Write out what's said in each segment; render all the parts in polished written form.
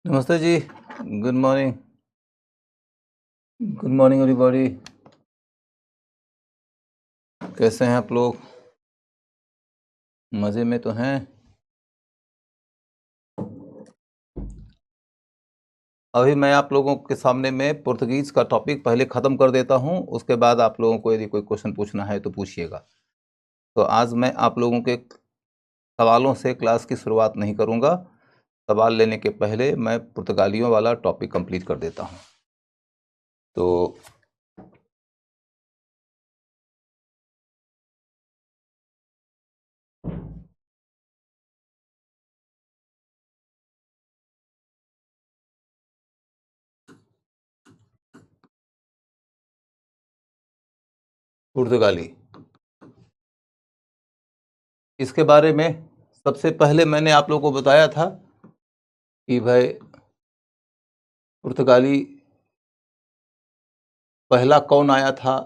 नमस्ते जी। Good morning. Good morning everybody. कैसे हैं आप लोग? मज़े में तो हैं? अभी मैं आप लोगों के सामने में पुर्तगीज़ का टॉपिक पहले ख़त्म कर देता हूं, उसके बाद आप लोगों को यदि कोई क्वेश्चन पूछना है तो पूछिएगा। तो आज मैं आप लोगों के सवालों से क्लास की शुरुआत नहीं करूंगा। सवाल लेने के पहले मैं पुर्तगालियों वाला टॉपिक कंप्लीट कर देता हूं। तो पुर्तगाली, इसके बारे में सबसे पहले मैंने आप लोगों को बताया था कि भाई पुर्तगाली पहला कौन आया था,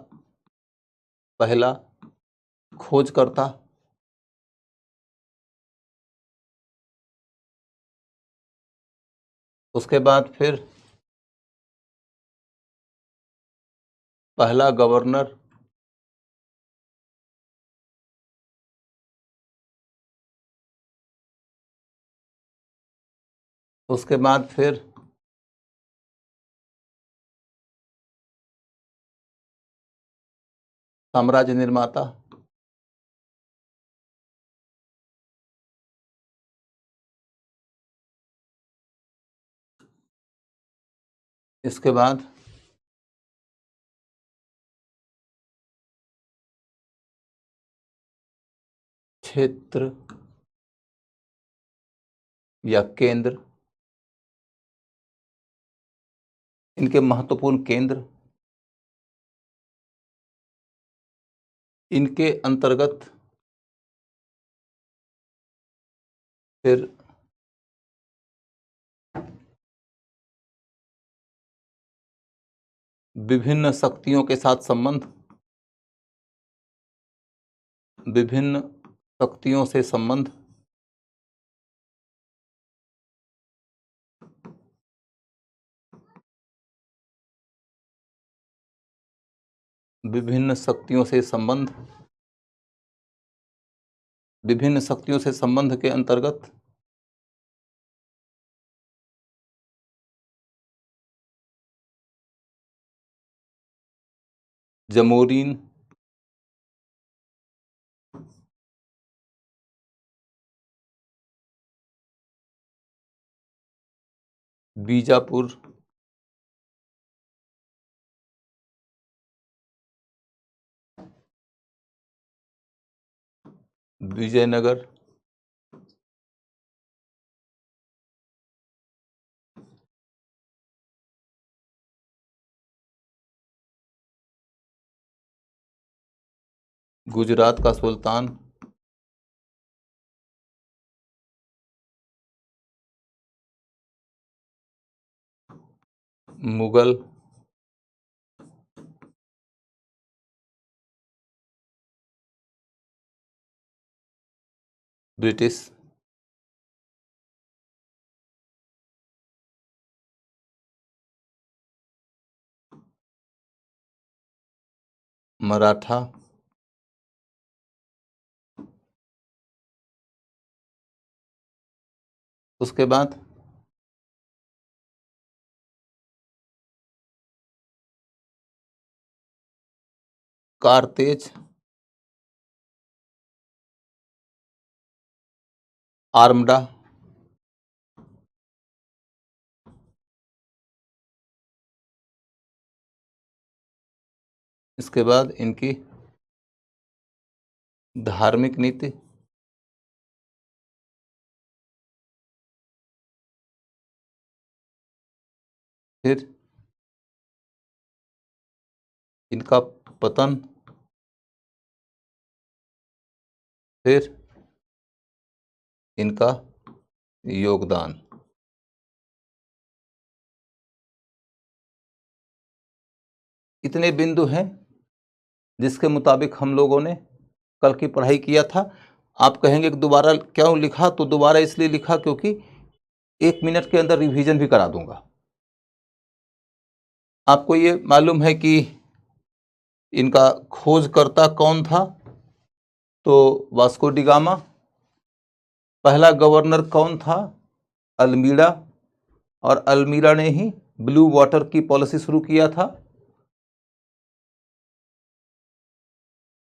पहला खोजकर्ता। उसके बाद फिर पहला गवर्नर, उसके बाद फिर साम्राज्य निर्माता, इसके बाद क्षेत्र या केंद्र, इनके महत्वपूर्ण केंद्र, इनके अंतर्गत फिर विभिन्न शक्तियों के साथ संबंध, विभिन्न शक्तियों से संबंध, विभिन्न शक्तियों से संबंध, विभिन्न शक्तियों से संबंध के अंतर्गत जमोरीन, बीजापुर, विजयनगर, गुजरात का सुल्तान, मुगल, ब्रिटिश, मराठा, उसके बाद कारतेज, आर्मडा, इसके बाद इनकी धार्मिक नीति, फिर इनका पतन, फिर इनका योगदान। इतने बिंदु हैं जिसके मुताबिक हम लोगों ने कल की पढ़ाई किया था। आप कहेंगे कि दोबारा क्यों लिखा? तो दोबारा इसलिए लिखा क्योंकि 1 मिनट के अंदर रिवीजन भी करा दूंगा। आपको ये मालूम है कि इनका खोजकर्ता कौन था? तो वास्को डी गामा। पहला गवर्नर कौन था? अल्मीड़ा, और अल्मीड़ा ने ही ब्लू वाटर की पॉलिसी शुरू किया था।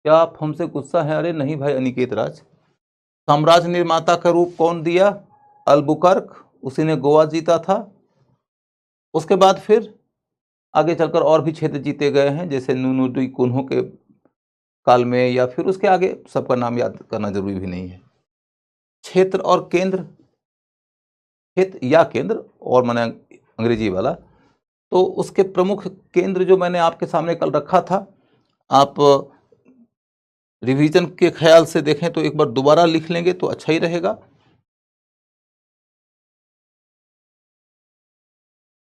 क्या आप हमसे गुस्सा है? अरे नहीं भाई अनिकेत राज। साम्राज्य निर्माता का रूप कौन दिया? अल्बुकर्क, उसी ने गोवा जीता था। उसके बाद फिर आगे चलकर और भी क्षेत्र जीते गए हैं, जैसे नूनू डी कुन्हो के काल में, या फिर उसके आगे सबका नाम याद करना जरूरी भी नहीं है। क्षेत्र और केंद्र, क्षेत्र या केंद्र और मैंने अंग्रेजी वाला, तो उसके प्रमुख केंद्र जो मैंने आपके सामने कल रखा था, आप रिवीजन के ख्याल से देखें तो एक बार दोबारा लिख लेंगे तो अच्छा ही रहेगा।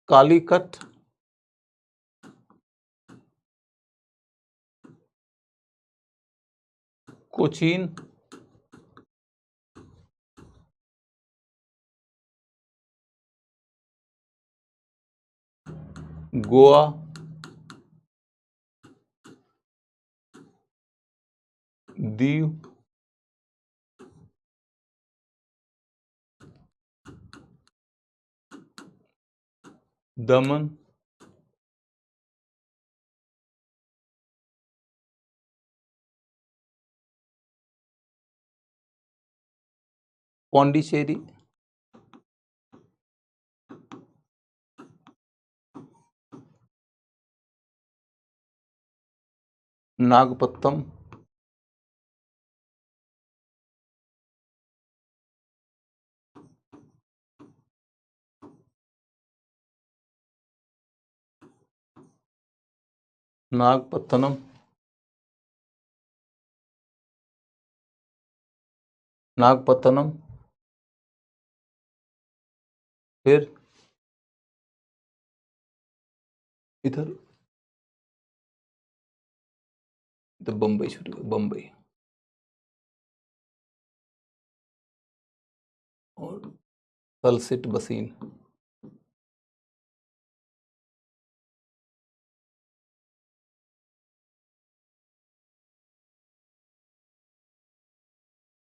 कालीकट, कोचीन, गोवा, दीव, दमन, पौंडीचेरी, नागपत्तम, नागपत्तनम, नागपत्तनम, फिर इधर इधर बम्बई छूट गया, बम्बई और तलसिट बसीन।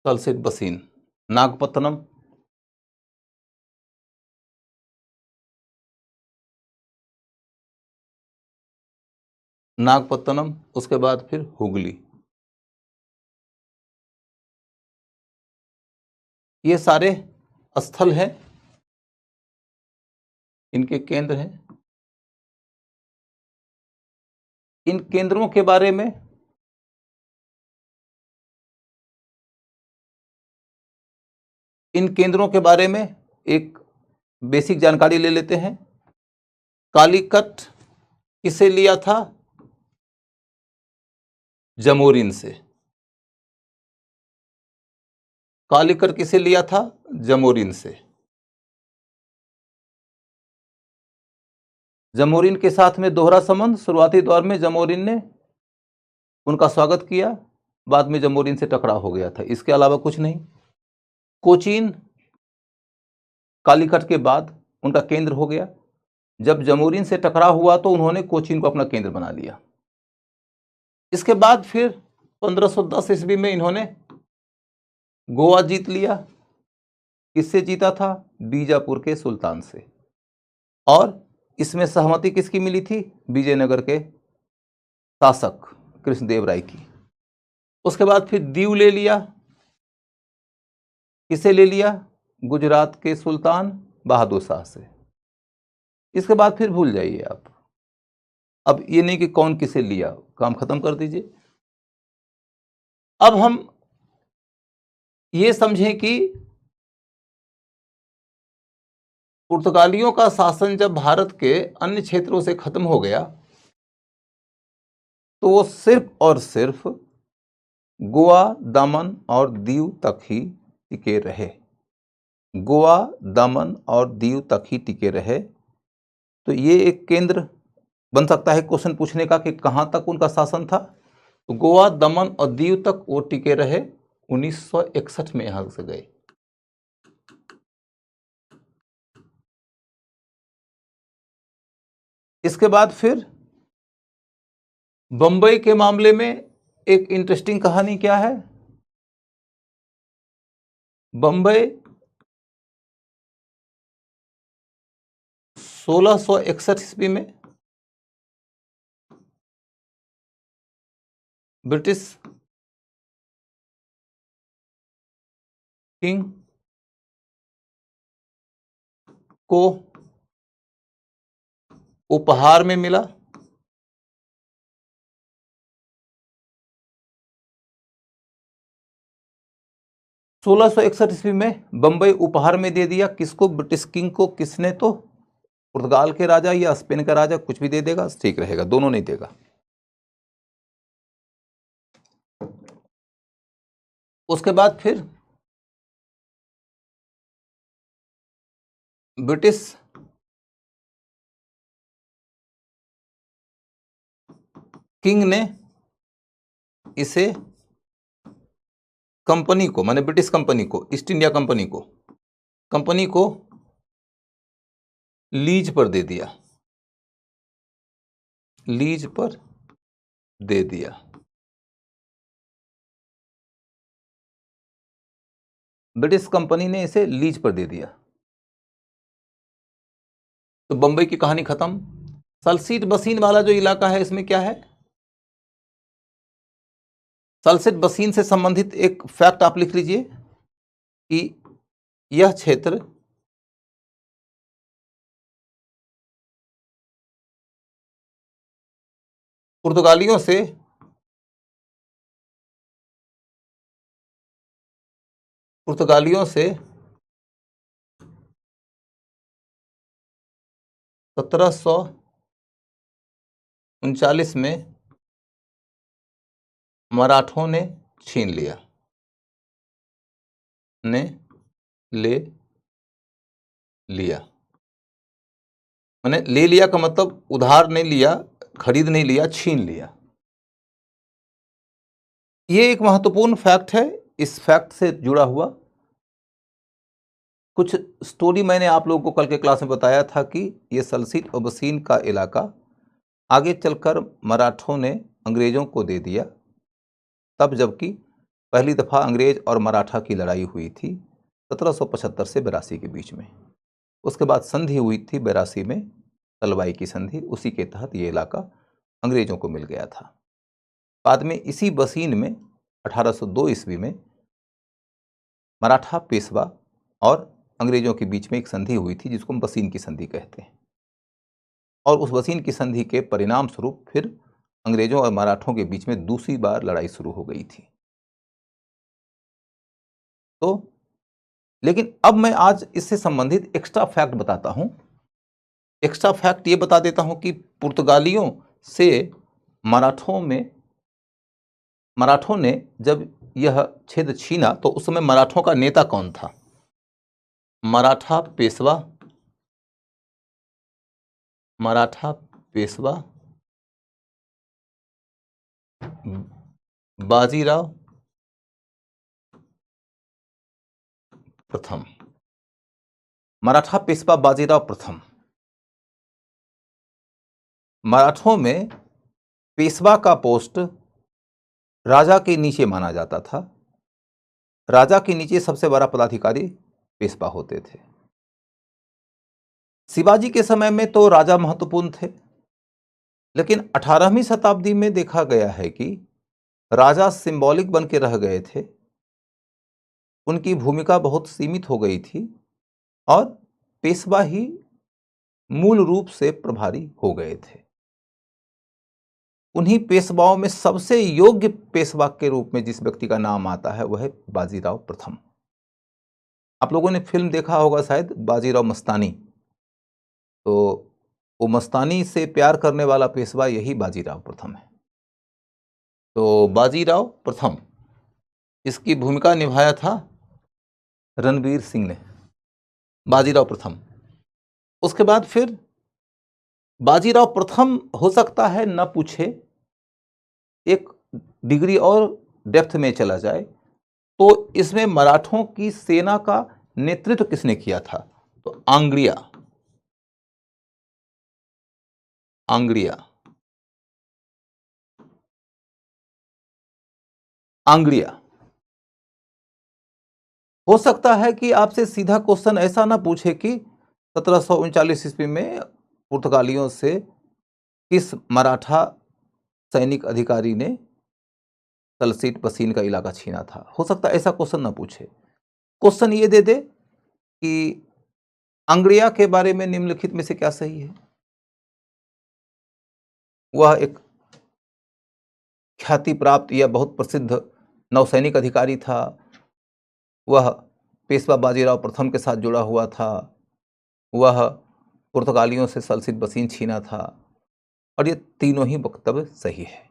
तलसिट बसीन, नागपत्तनम, नागपत्तनम, उसके बाद फिर हुगली। ये सारे स्थल हैं, इनके केंद्र हैं। इन केंद्रों के बारे में एक बेसिक जानकारी ले लेते हैं। कालीकट किसे लिया था? जमोरिन से। कालीकट किसे लिया था? जमोरिन से। जमोरिन के साथ में दोहरा संबंध। शुरुआती दौर में जमोरिन ने उनका स्वागत किया, बाद में जमोरिन से टकराव हो गया था, इसके अलावा कुछ नहीं। कोचीन कालीकट के बाद उनका केंद्र हो गया। जब जमोरिन से टकराव हुआ तो उन्होंने कोचीन को अपना केंद्र बना लिया। इसके बाद फिर 1510 ईस्वी में इन्होंने गोवा जीत लिया। किससे जीता था? बीजापुर के सुल्तान से। और इसमें सहमति किसकी मिली थी? विजयनगर के शासक कृष्णदेव राय की। उसके बाद फिर दीव ले लिया। किसे ले लिया? गुजरात के सुल्तान बहादुर शाह से। इसके बाद फिर भूल जाइए आप। अब ये नहीं कि कौन किसे लिया, काम खत्म कर दीजिए। अब हम ये समझें कि पुर्तगालियों का शासन जब भारत के अन्य क्षेत्रों से खत्म हो गया तो वो सिर्फ और सिर्फ गोवा, दमन और दीव तक ही टिके रहे। गोवा, दमन और दीव तक ही टिके रहे। तो ये एक केंद्र बन सकता है क्वेश्चन पूछने का कि कहां तक उनका शासन था। तो गोवा, दमन और दीव तक वो टिके रहे। 1961 में यहां से गए। इसके बाद फिर बंबई के मामले में एक इंटरेस्टिंग कहानी क्या है, बंबई 1661 ईस्वी में ब्रिटिश किंग को उपहार में मिला। 1661 ईस्वी में बंबई उपहार में दे दिया, किसको, ब्रिटिश किंग को। किसने, तो पुर्तगाल के राजा या स्पेन का राजा, कुछ भी दे देगा ठीक रहेगा, दोनों नहीं देगा। उसके बाद फिर ब्रिटिश किंग ने इसे कंपनी को, माने ब्रिटिश कंपनी को, ईस्ट इंडिया कंपनी को लीज पर दे दिया, लीज पर दे दिया। ब्रिटिश कंपनी ने इसे लीज पर दे दिया। तो बंबई की कहानी खत्म। सलसीट बसीन वाला जो इलाका है, इसमें क्या है, सलसीट बसीन से संबंधित एक फैक्ट आप लिख लीजिए कि यह क्षेत्र पुर्तगालियों से पुर्तगालियों से 1739 में मराठों ने छीन लिया, ने ले लिया। माने ले लिया का मतलब उधार नहीं लिया, खरीद नहीं लिया, छीन लिया। ये एक महत्वपूर्ण फैक्ट है। इस फैक्ट से जुड़ा हुआ कुछ स्टोरी मैंने आप लोगों को कल के क्लास में बताया था कि ये सलसीट और बसीन का इलाका आगे चलकर मराठों ने अंग्रेजों को दे दिया, तब जबकि पहली दफ़ा अंग्रेज और मराठा की लड़ाई हुई थी 1775 से 82 के बीच में। उसके बाद संधि हुई थी 82 में, तलवाई की संधि, उसी के तहत ये इलाका अंग्रेजों को मिल गया था। बाद में इसी बसीन में 1802 ईस्वी में मराठा पेशवा और अंग्रेजों के बीच में एक संधि हुई थी, जिसको हम बसीन की संधि कहते हैं। और उस बसीन की संधि के परिणाम स्वरूप फिर अंग्रेजों और मराठों के बीच में दूसरी बार लड़ाई शुरू हो गई थी। तो लेकिन अब मैं आज इससे संबंधित एक्स्ट्रा फैक्ट बताता हूं। एक्स्ट्रा फैक्ट ये बता देता हूं कि पुर्तगालियों से मराठों ने जब यह क्षेत्र छीना तो उस समय मराठों का नेता कौन था? मराठा पेशवा बाजीराव प्रथम। मराठा पेशवा बाजीराव प्रथम। मराठों में पेशवा का पोस्ट राजा के नीचे माना जाता था। राजा के नीचे सबसे बड़ा पदाधिकारी पेशवा होते थे। शिवाजी के समय में तो राजा महत्वपूर्ण थे, लेकिन 18वीं शताब्दी में देखा गया है कि राजा सिंबॉलिक बन के रह गए थे, उनकी भूमिका बहुत सीमित हो गई थी और पेशवा ही मूल रूप से प्रभारी हो गए थे। उन्हीं पेशवाओं में सबसे योग्य पेशवा के रूप में जिस व्यक्ति का नाम आता है वह है बाजीराव प्रथम। आप लोगों ने फिल्म देखा होगा शायद, बाजीराव मस्तानी। तो वो मस्तानी से प्यार करने वाला पेशवा यही बाजीराव प्रथम है। तो बाजीराव प्रथम, इसकी भूमिका निभाया था रणवीर सिंह ने, बाजीराव प्रथम। उसके बाद फिर बाजीराव प्रथम हो सकता है न पूछे, एक डिग्री और डेप्थ में चला जाए तो इसमें मराठों की सेना का नेतृत्व किसने किया था? तो आंग्रिया। आंग्रिया, आंग्रिया। हो सकता है कि आपसे सीधा क्वेश्चन ऐसा ना पूछे कि 1739 ईस्वी में पुर्तगालियों से किस मराठा सैनिक अधिकारी ने तलसीट पसीन का इलाका छीना था। हो सकता है ऐसा क्वेश्चन ना पूछे, क्वेश्चन ये दे दे कि आंग्रिया के बारे में निम्नलिखित में से क्या सही है। वह एक ख्याति प्राप्त या बहुत प्रसिद्ध नौसैनिक अधिकारी था। वह पेशवा बाजीराव प्रथम के साथ जुड़ा हुआ था। वह पुर्तगालियों से सलसिट बसीन छीना था। और ये तीनों ही वक्तव्य सही है।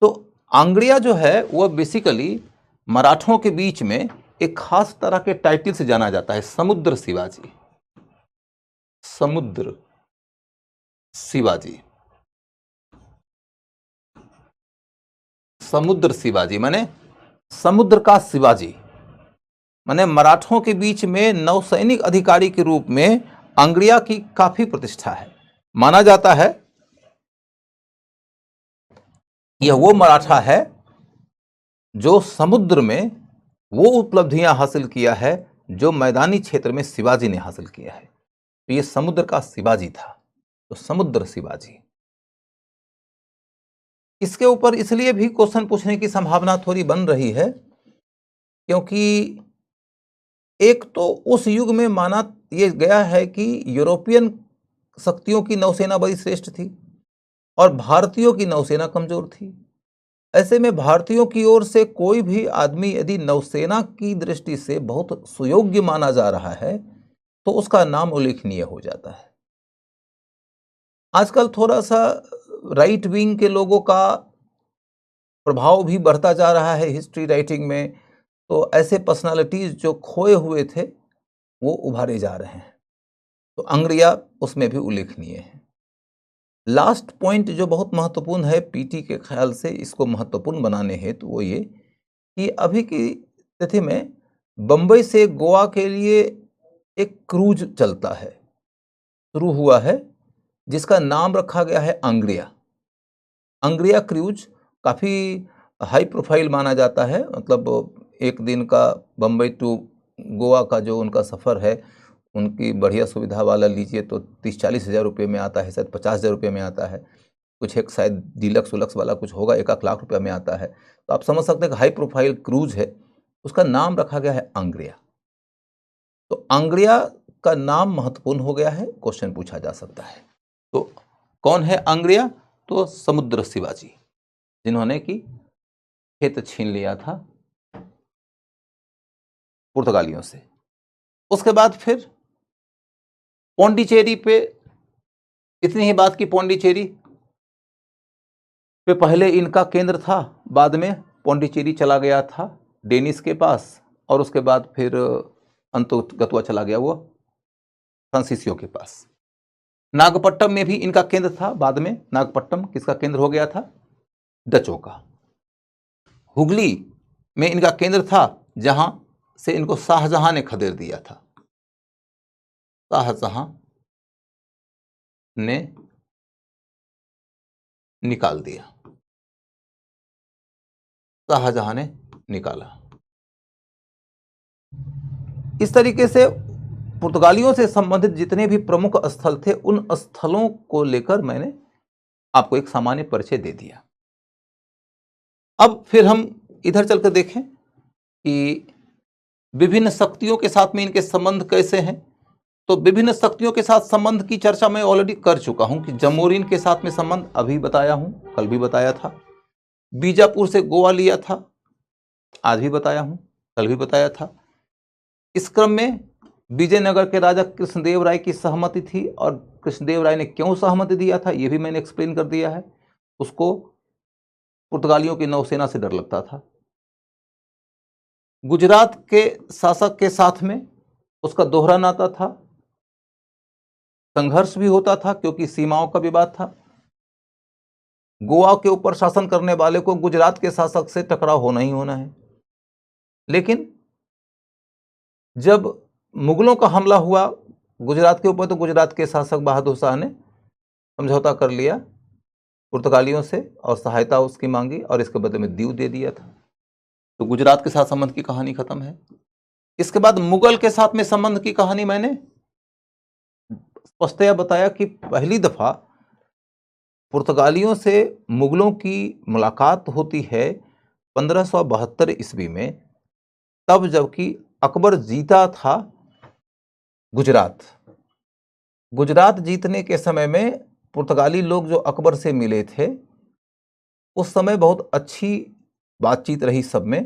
तो आंग्रिया जो है वह बेसिकली मराठों के बीच में एक खास तरह के टाइटल से जाना जाता है, समुद्र शिवाजी। समुद्र शिवाजी, समुद्र शिवाजी माने समुद्र का शिवाजी। माने मराठों के बीच में नौसैनिक अधिकारी के रूप में आंग्रिया की काफी प्रतिष्ठा है। माना जाता है यह वो मराठा है जो समुद्र में वो उपलब्धियां हासिल किया है जो मैदानी क्षेत्र में शिवाजी ने हासिल किया है। तो ये समुद्र का शिवाजी था, तो समुद्र शिवाजी। इसके ऊपर इसलिए भी क्वेश्चन पूछने की संभावना थोड़ी बन रही है क्योंकि एक तो उस युग में माना यह गया है कि यूरोपियन शक्तियों की नौसेना बड़ी श्रेष्ठ थी और भारतीयों की नौसेना कमजोर थी। ऐसे में भारतीयों की ओर से कोई भी आदमी यदि नौसेना की दृष्टि से बहुत सुयोग्य माना जा रहा है तो उसका नाम उल्लेखनीय हो जाता है। आजकल थोड़ा सा राइट विंग के लोगों का प्रभाव भी बढ़ता जा रहा है हिस्ट्री राइटिंग में, तो ऐसे पर्सनालिटीज जो खोए हुए थे वो उभारे जा रहे हैं। तो आंग्रिया उसमें भी उल्लेखनीय है। लास्ट पॉइंट जो बहुत महत्वपूर्ण है पीटी के ख्याल से इसको महत्वपूर्ण बनाने हेतु तो वो ये कि अभी की तिथि में बंबई से गोवा के लिए एक क्रूज चलता है, शुरू हुआ है, जिसका नाम रखा गया है आंग्रिया। आंग्रिया क्रूज काफ़ी हाई प्रोफाइल माना जाता है। मतलब एक दिन का बम्बई टू गोवा का जो उनका सफ़र है, उनकी बढ़िया सुविधा वाला लीजिए तो 30-40 हज़ार रुपये में आता है, शायद 50 हज़ार रुपये में आता है। कुछ एक शायद डीलक्स उलक्स वाला कुछ होगा, 1 लाख रुपये में आता है। तो आप समझ सकते हैं कि हाई प्रोफाइल क्रूज है, उसका नाम रखा गया है आंग्रिया। तो आंग्रिया का नाम महत्वपूर्ण हो गया है, क्वेश्चन पूछा जा सकता है। तो कौन है आंग्रिया? तो समुद्र शिवाजी, जिन्होंने कि खेत छीन लिया था पुर्तगालियों से। उसके बाद फिर पौंडीचेरी पे, इतनी ही बात की पौंडीचेरी पे पहले इनका केंद्र था, बाद में पौंडीचेरी चला गया था डेनिस के पास, और उसके बाद फिर अंतर्गतवा चला गया वो फ्रांसीसियों के पास। नागपट्टम में भी इनका केंद्र था, बाद में नागपट्टम किसका केंद्र हो गया था? डचों का। हुगली में इनका केंद्र था, जहां से इनको शाहजहां ने खदेड़ दिया था। शाहजहां ने निकाल दिया, शाहजहां ने निकाला। इस तरीके से पुर्तगालियों से संबंधित जितने भी प्रमुख स्थल थे उन स्थलों को लेकर मैंने आपको एक सामान्य परिचय दे दिया। अब फिर हम इधर चलकर देखें कि विभिन्न शक्तियों के साथ में इनके संबंध कैसे हैं। तो विभिन्न शक्तियों के साथ संबंध की चर्चा मैं ऑलरेडी कर चुका हूं कि जमोरिन के साथ में संबंध अभी बताया हूं, कल भी बताया था। बीजापुर से गोवा लिया था, आज भी बताया हूं, कल भी बताया था। इस क्रम में विजयनगर के राजा कृष्णदेव राय की सहमति थी, और कृष्णदेव राय ने क्यों सहमति दिया था यह भी मैंने एक्सप्लेन कर दिया है। उसको पुर्तगालियों की नौसेना से डर लगता था। गुजरात के शासक के साथ में उसका दोहरा नाता था, संघर्ष भी होता था क्योंकि सीमाओं का विवाद था। गोवा के ऊपर शासन करने वाले को गुजरात के शासक से टकराव होना ही होना है। लेकिन जब मुगलों का हमला हुआ गुजरात के ऊपर, तो गुजरात के शासक बहादुर शाह ने समझौता कर लिया पुर्तगालियों से और सहायता उसकी मांगी और इसके बदले में दीव दे दिया था। तो गुजरात के साथ संबंध की कहानी खत्म है। इसके बाद मुगल के साथ में संबंध की कहानी मैंने स्पष्टतया बताया कि पहली दफा पुर्तगालियों से मुगलों की मुलाकात होती है 1572 ईस्वी में, तब जबकि अकबर जीता था गुजरात। गुजरात जीतने के समय में पुर्तगाली लोग जो अकबर से मिले थे, उस समय बहुत अच्छी बातचीत रही सब में।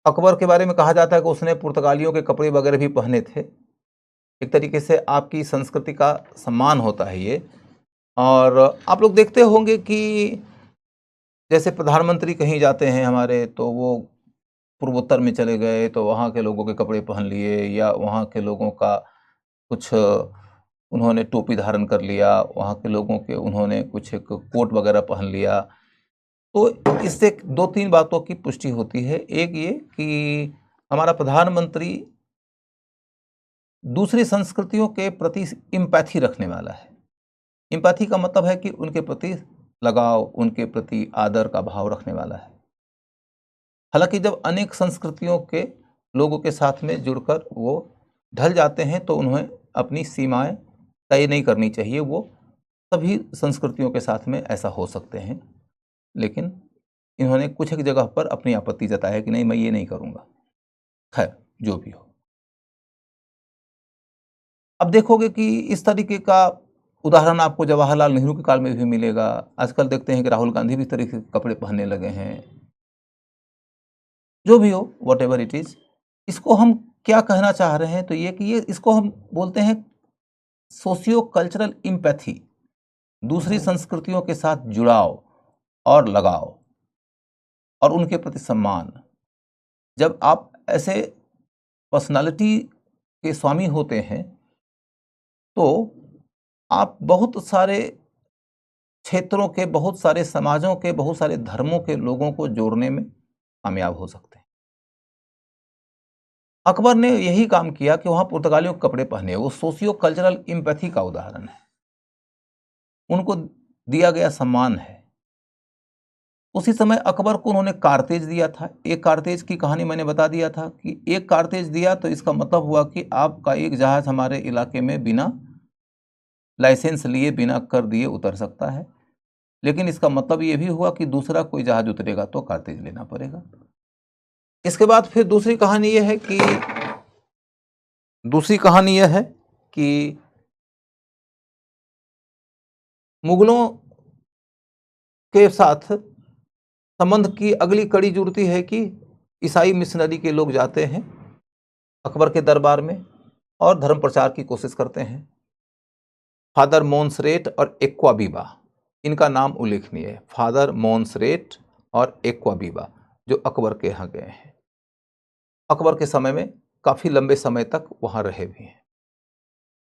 अकबर के बारे में कहा जाता है कि उसने पुर्तगालियों के कपड़े वगैरह भी पहने थे। एक तरीके से आपकी संस्कृति का सम्मान होता है ये। और आप लोग देखते होंगे कि जैसे प्रधानमंत्री कहीं जाते हैं हमारे, तो वो पूर्वोत्तर में चले गए तो वहाँ के लोगों के कपड़े पहन लिए, या वहाँ के लोगों का कुछ उन्होंने टोपी धारण कर लिया, वहाँ के लोगों के उन्होंने कुछ एक कोट वगैरह पहन लिया। तो इससे दो तीन बातों की पुष्टि होती है। एक ये कि हमारा प्रधानमंत्री दूसरी संस्कृतियों के प्रति इम्पैथी रखने वाला है। इम्पैथी का मतलब है कि उनके प्रति लगाव, उनके प्रति आदर का भाव रखने वाला है। हालांकि जब अनेक संस्कृतियों के लोगों के साथ में जुड़कर वो ढल जाते हैं तो उन्हें अपनी सीमाएं तय नहीं करनी चाहिए। वो सभी संस्कृतियों के साथ में ऐसा हो सकते हैं, लेकिन इन्होंने कुछ एक जगह पर अपनी आपत्ति जताई है कि नहीं, मैं ये नहीं करूँगा। खैर, जो भी हो। अब देखोगे कि इस तरीके का उदाहरण आपको जवाहरलाल नेहरू के काल में भी मिलेगा। आजकल देखते हैं कि राहुल गांधी भी इस तरीके के कपड़े पहनने लगे हैं। जो भी हो, वॉट एवर इट इज, इसको हम क्या कहना चाह रहे हैं तो ये कि इसको हम बोलते हैं सोशियो कल्चरल इम्पैथी, दूसरी संस्कृतियों के साथ जुड़ाव और लगाव और उनके प्रति सम्मान। जब आप ऐसे पर्सनालिटी के स्वामी होते हैं तो आप बहुत सारे क्षेत्रों के, बहुत सारे समाजों के, बहुत सारे धर्मों के लोगों को जोड़ने में कामयाब हो सकते हैं। अकबर ने यही काम किया कि वहां पुर्तगालियों के कपड़े पहने। वो सोशियो कल्चरल इम्पैथी का उदाहरण है, उनको दिया गया सम्मान है। उसी समय अकबर को उन्होंने कारतेज दिया था। एक कारतेज की कहानी मैंने बता दिया था कि एक कारतेज दिया तो इसका मतलब हुआ कि आपका एक जहाज हमारे इलाके में बिना लाइसेंस लिए, बिना कर दिए उतर सकता है, लेकिन इसका मतलब ये भी हुआ कि दूसरा कोई जहाज उतरेगा तो कारतेज लेना पड़ेगा। इसके बाद फिर दूसरी कहानी यह है कि मुगलों के साथ संबंध की अगली कड़ी जुड़ती है कि ईसाई मिशनरी के लोग जाते हैं अकबर के दरबार में और धर्म प्रचार की कोशिश करते हैं। फादर मोन्सरेट और एक्वाबीबा, इनका नाम उल्लेखनीय है। फादर मोन्सरेट और एक्वाबीबा जो अकबर के यहाँ गए हैं, अकबर के समय में काफी लंबे समय तक वहां रहे भी हैं।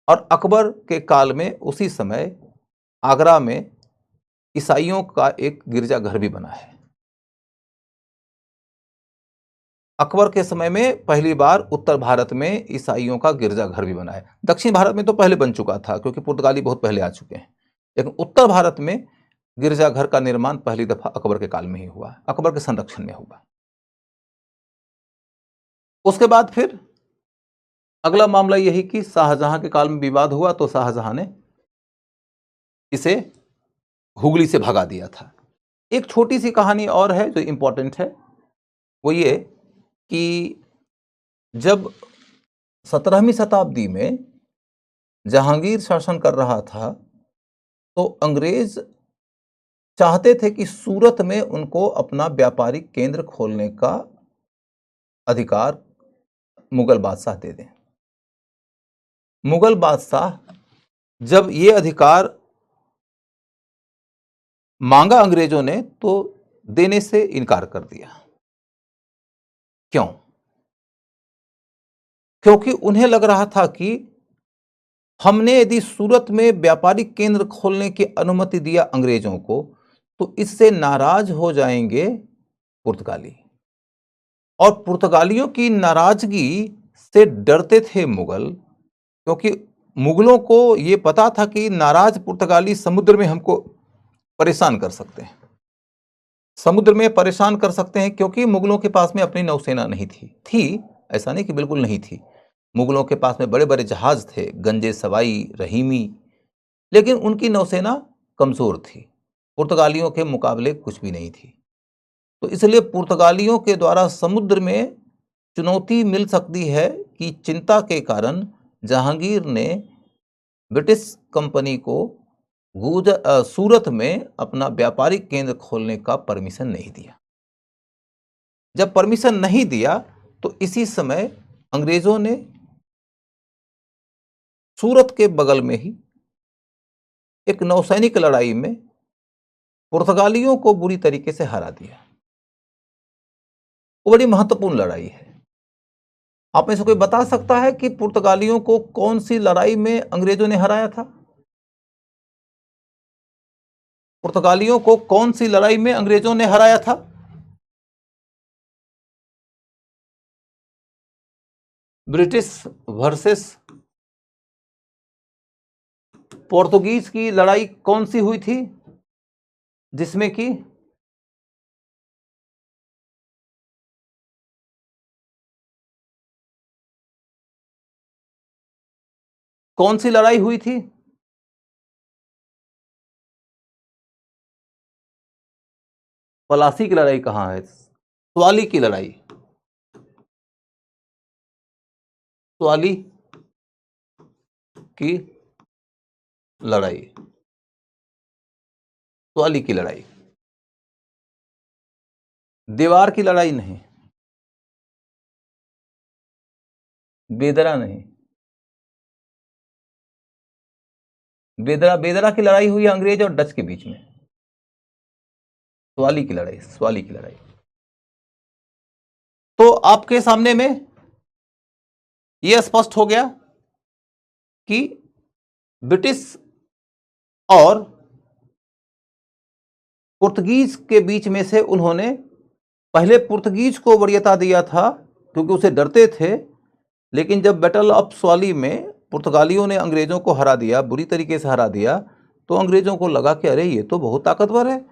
और अकबर के काल में उसी समय आगरा में ईसाइयों का एक गिरजाघर भी बना है। अकबर के समय में पहली बार उत्तर भारत में ईसाइयों का गिरजाघर भी बना है। दक्षिण भारत में तो पहले बन चुका था क्योंकि पुर्तगाली बहुत पहले आ चुके हैं, लेकिन उत्तर भारत में गिरजाघर का निर्माण पहली दफा अकबर के काल में ही हुआ, अकबर के संरक्षण में हुआ। उसके बाद फिर अगला मामला यही कि शाहजहां के काल में विवाद हुआ तो शाहजहां ने इसे हुगली से भगा दिया था। एक छोटी सी कहानी और है जो इंपॉर्टेंट है, वो ये कि जब 17वीं शताब्दी में जहांगीर शासन कर रहा था तो अंग्रेज चाहते थे कि सूरत में उनको अपना व्यापारिक केंद्र खोलने का अधिकार मुगल बादशाह दे दें। मुगल बादशाह जब ये अधिकार मांगा अंग्रेजों ने तो देने से इनकार कर दिया। क्यों? क्योंकि उन्हें लग रहा था कि हमने यदि सूरत में व्यापारिक केंद्र खोलने की अनुमति दिया अंग्रेजों को तो इससे नाराज हो जाएंगे पुर्तगाली, और पुर्तगालियों की नाराजगी से डरते थे मुगल, क्योंकि मुगलों को ये पता था कि नाराज पुर्तगाली समुद्र में हमको परेशान कर सकते हैं, समुद्र में परेशान कर सकते हैं, क्योंकि मुगलों के पास में अपनी नौसेना नहीं थी। ऐसा नहीं कि बिल्कुल नहीं थी, मुगलों के पास में बड़े बड़े जहाज थे, गंजे सवाई, रहीमी, लेकिन उनकी नौसेना कमजोर थी, पुर्तगालियों के मुकाबले कुछ भी नहीं थी। तो इसलिए पुर्तगालियों के द्वारा समुद्र में चुनौती मिल सकती है कि चिंता के कारण जहांगीर ने ब्रिटिश कंपनी को सूरत में अपना व्यापारिक केंद्र खोलने का परमिशन नहीं दिया। जब परमिशन नहीं दिया तो इसी समय अंग्रेजों ने सूरत के बगल में ही एक नौसैनिक लड़ाई में पुर्तगालियों को बुरी तरीके से हरा दिया। वो बड़ी महत्वपूर्ण लड़ाई है। आप में से कोई बता सकता है कि पुर्तगालियों को कौन सी लड़ाई में अंग्रेजों ने हराया था? पुर्तगालियों को कौन सी लड़ाई में अंग्रेजों ने हराया था? ब्रिटिश वर्सेस पोर्तुगीज की लड़ाई कौन सी हुई थी, जिसमें कि कौन सी लड़ाई हुई थी? पलासी की लड़ाई कहां है? स्वाली की लड़ाई, स्वाली की लड़ाई, स्वाली की लड़ाई, दीवार की लड़ाई नहीं, बेदरा नहीं। बेदरा की लड़ाई हुई अंग्रेज और डच के बीच में, स्वाली की लड़ाई, स्वाली की लड़ाई। तो आपके सामने में यह स्पष्ट हो गया कि ब्रिटिश और पुर्तगीज के बीच में से उन्होंने पहले पुर्तगीज को वरीयता दिया था क्योंकि उसे डरते थे, लेकिन जब बैटल ऑफ स्वाली में पुर्तगालियों ने अंग्रेजों को हरा दिया, बुरी तरीके से हरा दिया, तो अंग्रेजों को लगा कि अरे ये तो बहुत ताकतवर है,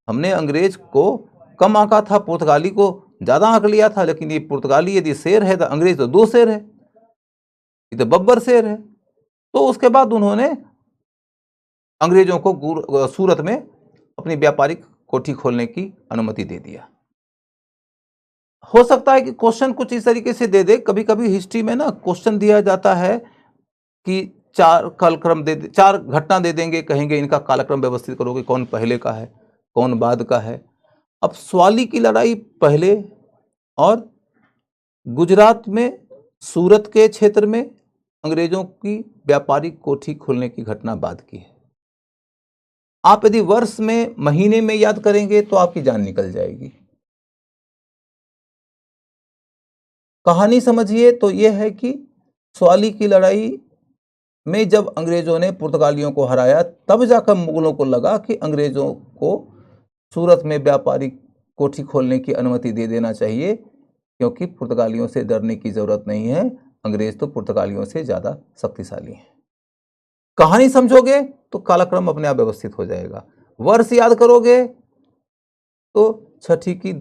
हमने अंग्रेज को कम आंका था, पुर्तगाली को ज़्यादा आंक लिया था, लेकिन ये पुर्तगाली यदि शेर है तो अंग्रेज तो दो शेर है, ये तो बब्बर शेर है। तो उसके बाद उन्होंने अंग्रेजों को सूरत में अपनी व्यापारिक कोठी खोलने की अनुमति दे दिया। हो सकता है कि क्वेश्चन कुछ इस तरीके से दे दे, कभी कभी हिस्ट्री में ना क्वेश्चन दिया जाता है कि चार कालक्रम चार घटना दे देंगे, कहेंगे इनका कालक्रम व्यवस्थित करोगे, कौन पहले का है कौन बाद का है। अब स्वाली की लड़ाई पहले और गुजरात में सूरत के क्षेत्र में अंग्रेजों की व्यापारिक कोठी खोलने की घटना बाद की है। आप यदि वर्ष में महीने में याद करेंगे तो आपकी जान निकल जाएगी। कहानी समझिए तो यह है कि स्वाली की लड़ाई में जब अंग्रेजों ने पुर्तगालियों को हराया, तब जाकर मुगलों को लगा कि अंग्रेजों को सूरत में व्यापारिक कोठी खोलने की अनुमति दे देना चाहिए, क्योंकि पुर्तगालियों से डरने की जरूरत नहीं है, अंग्रेज तो पुर्तगालियों से ज्यादा शक्तिशाली हैं। कहानी समझोगे तो कालक्रम अपने आप व्यवस्थित हो जाएगा। वर्ष याद करोगे तो छठी की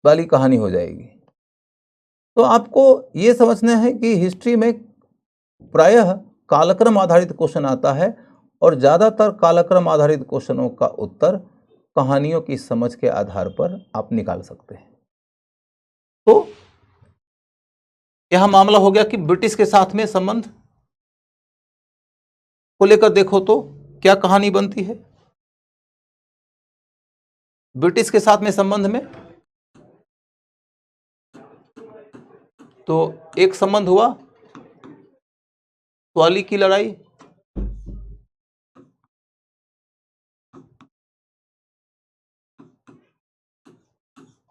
वाली कहानी हो जाएगी। तो आपको यह समझना है कि हिस्ट्री में प्रायः कालक्रम आधारित क्वेश्चन आता है और ज्यादातर कालक्रम आधारित क्वेश्चनों का उत्तर कहानियों की समझ के आधार पर आप निकाल सकते हैं। तो यह मामला हो गया कि ब्रिटिश के साथ में संबंध को लेकर देखो तो क्या कहानी बनती है। ब्रिटिश के साथ में संबंध में तो एक संबंध हुआ स्वाली की लड़ाई,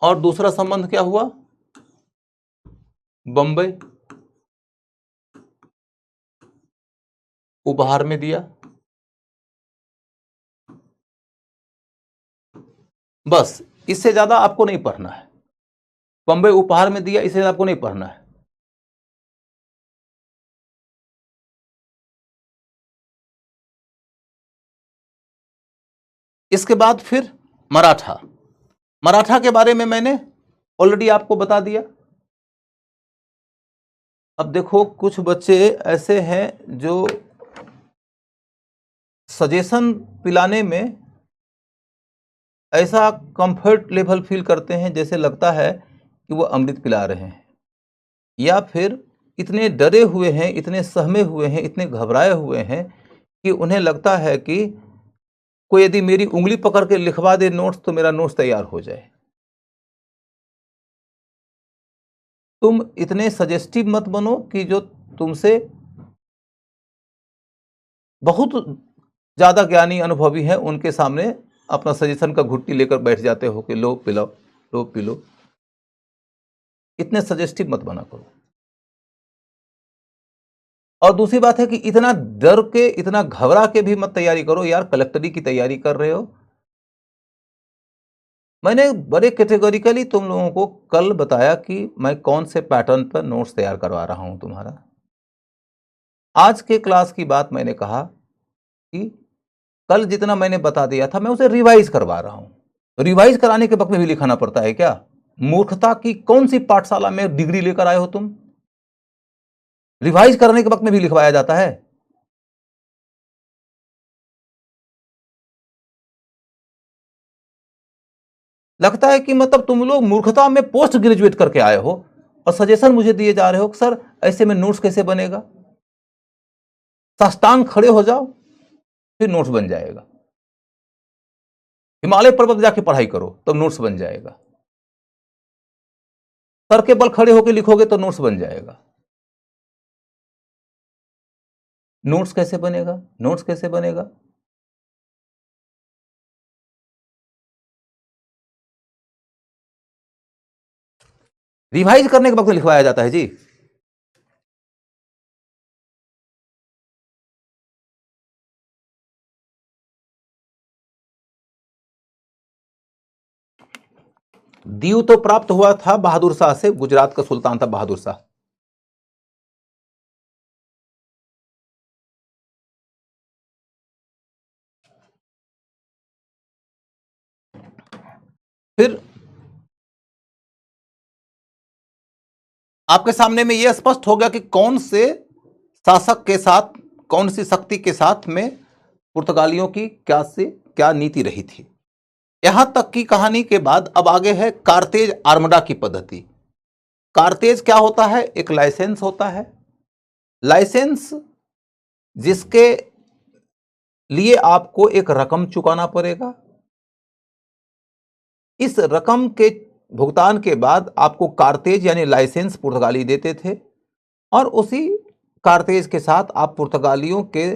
और दूसरा संबंध क्या हुआ, बंबई उपहार में दिया। बस इससे ज्यादा आपको नहीं पढ़ना है, बंबई उपहार में दिया, इससे आपको नहीं पढ़ना है। इसके बाद फिर मराठा। मराठा के बारे में मैंने ऑलरेडी आपको बता दिया। अब देखो कुछ बच्चे ऐसे हैं जो सजेशन पिलाने में ऐसा कंफर्ट लेवल फील करते हैं जैसे लगता है कि वो अमृत पिला रहे हैं, या फिर इतने डरे हुए हैं, इतने सहमे हुए हैं, इतने घबराए हुए हैं कि उन्हें लगता है कि कोई यदि मेरी उंगली पकड़ के लिखवा दे नोट्स तो मेरा नोट्स तैयार हो जाए। तुम इतने सजेस्टिव मत बनो कि जो तुमसे बहुत ज्यादा ज्ञानी अनुभवी हैं उनके सामने अपना सजेशन का घुट्टी लेकर बैठ जाते हो कि लो पिलाओ, लो पी लो। इतने सजेस्टिव मत बना करो। और दूसरी बात है कि इतना डर के, इतना घबरा के भी मत तैयारी करो। यार कलेक्टरी की तैयारी कर रहे हो। मैंने बड़े कैटेगोरिकली तुम लोगों को कल बताया कि मैं कौन से पैटर्न पर नोट्स तैयार करवा रहा हूं तुम्हारा। आज के क्लास की बात मैंने कहा कि कल जितना मैंने बता दिया था मैं उसे रिवाइज करवा रहा हूं। रिवाइज कराने के वक्त में भी लिखाना पड़ता है क्या? मूर्खता की कौन सी पाठशाला में डिग्री लेकर आए हो तुम? रिवाइज करने के वक्त में भी लिखवाया जाता है। लगता है कि मतलब तुम लोग मूर्खता में पोस्ट ग्रेजुएट करके आए हो और सजेशन मुझे दिए जा रहे हो कि सर ऐसे में नोट्स कैसे बनेगा। साष्टांग खड़े हो जाओ फिर नोट्स बन जाएगा। हिमालय पर्वत जाके पढ़ाई करो तब नोट्स बन जाएगा। सर के बल खड़े होकर लिखोगे तो नोट्स बन जाएगा। नोट्स कैसे बनेगा? नोट्स कैसे बनेगा? रिवाइज करने के वक्त लिखवाया जाता है जी। दीव तो प्राप्त हुआ था बहादुर शाह से, गुजरात का सुल्तान था बहादुर शाह। फिर आपके सामने में यह स्पष्ट हो गया कि कौन से शासक के साथ, कौन सी शक्ति के साथ में पुर्तगालियों की क्या से क्या नीति रही थी। यहां तक की कहानी के बाद अब आगे है कारतेज आर्मडा की पद्धति। कारतेज क्या होता है? एक लाइसेंस होता है। लाइसेंस जिसके लिए आपको एक रकम चुकाना पड़ेगा। इस रकम के भुगतान के बाद आपको कारतेज यानी लाइसेंस पुर्तगाली देते थे और उसी कारतेज के साथ आप पुर्तगालियों के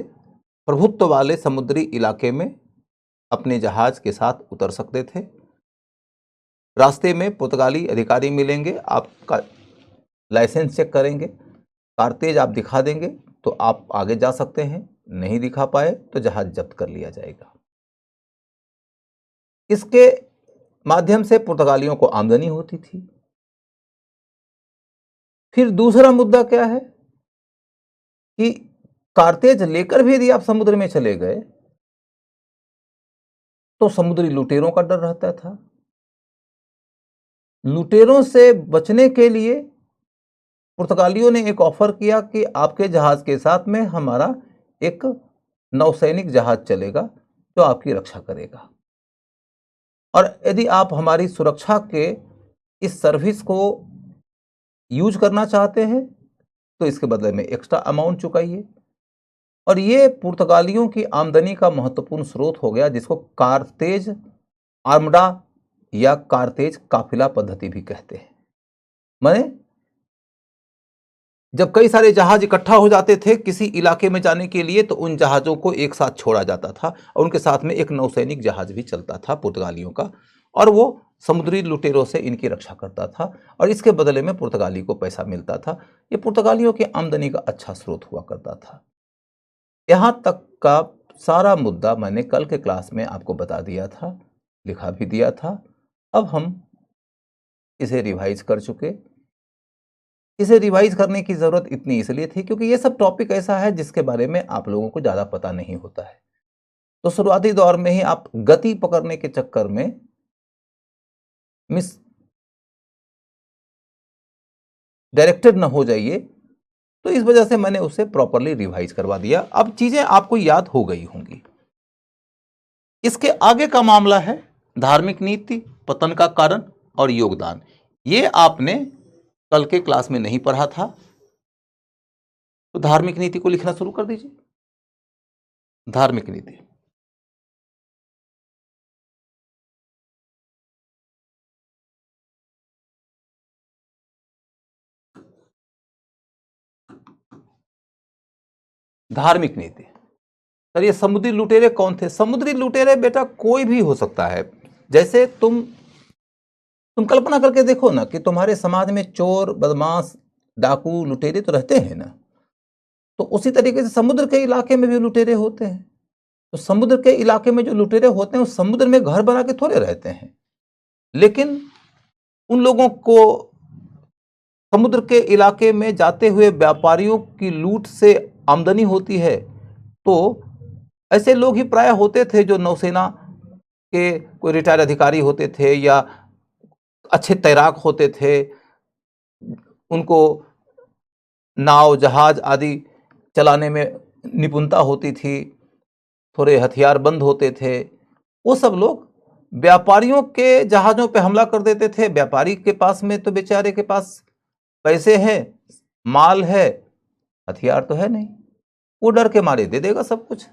प्रभुत्व वाले समुद्री इलाके में अपने जहाज के साथ उतर सकते थे। रास्ते में पुर्तगाली अधिकारी मिलेंगे, आपका लाइसेंस चेक करेंगे, कारतेज आप दिखा देंगे तो आप आगे जा सकते हैं, नहीं दिखा पाए तो जहाज जब्त कर लिया जाएगा। इसके माध्यम से पुर्तगालियों को आमदनी होती थी। फिर दूसरा मुद्दा क्या है कि कारतेज लेकर भी यदि आप समुद्र में चले गए तो समुद्री लुटेरों का डर रहता था। लुटेरों से बचने के लिए पुर्तगालियों ने एक ऑफर किया कि आपके जहाज के साथ में हमारा एक नौसैनिक जहाज चलेगा जो आपकी रक्षा करेगा, और यदि आप हमारी सुरक्षा के इस सर्विस को यूज करना चाहते हैं तो इसके बदले में एक्स्ट्रा अमाउंट चुकाइए। और ये पुर्तगालियों की आमदनी का महत्वपूर्ण स्रोत हो गया, जिसको कारतेज आर्मडा या कारतेज काफिला पद्धति भी कहते हैं। माने जब कई सारे जहाज इकट्ठा हो जाते थे किसी इलाके में जाने के लिए तो उन जहाजों को एक साथ छोड़ा जाता था और उनके साथ में एक नौसैनिक जहाज भी चलता था पुर्तगालियों का, और वो समुद्री लुटेरों से इनकी रक्षा करता था और इसके बदले में पुर्तगाली को पैसा मिलता था। ये पुर्तगालियों की आमदनी का अच्छा स्रोत हुआ करता था। यहां तक का सारा मुद्दा मैंने कल के क्लास में आपको बता दिया था, लिखा भी दिया था। अब हम इसे रिवाइज कर चुके। इसे रिवाइज करने की जरूरत इतनी इसलिए थी क्योंकि ये सब टॉपिक ऐसा है जिसके बारे में आप लोगों को ज्यादा पता नहीं होता है। तो शुरुआती दौर में ही आप गति पकड़ने के चक्कर में मिस डायरेक्टेड न हो जाइए। तो इस वजह से मैंने उसे प्रॉपरली रिवाइज करवा दिया। अब चीजें आपको याद हो गई होंगी। इसके आगे का मामला है धार्मिक नीति, पतन का कारण और योगदान। ये आपने कल के क्लास में नहीं पढ़ा था, तो धार्मिक नीति को लिखना शुरू कर दीजिए। धार्मिक नीति, धार्मिक नीति। सर ये समुद्री लुटेरे कौन थे? समुद्री लुटेरे बेटा कोई भी हो सकता है। जैसे तुम कल्पना करके देखो ना कि तुम्हारे समाज में चोर, बदमाश, डाकू, लुटेरे तो रहते हैं ना। तो उसी तरीके से समुद्र के इलाके में भी लुटेरे होते हैं। तो समुद्र के इलाके में जो लुटेरे होते हैं वो समुद्र में घर बना के थोड़े रहते हैं, लेकिन उन लोगों को समुद्र के इलाके में जाते हुए व्यापारियों की लूट से आमदनी होती है। तो ऐसे लोग ही प्राय होते थे जो नौसेना के कोई रिटायर्ड अधिकारी होते थे या अच्छे तैराक होते थे, उनको नाव, जहाज आदि चलाने में निपुणता होती थी, थोड़े हथियारबंद होते थे। वो सब लोग व्यापारियों के जहाजों पे हमला कर देते थे। व्यापारी के पास में तो बेचारे के पास पैसे हैं, माल है, हथियार तो है नहीं, वो डर के मारे दे देगा सब कुछ।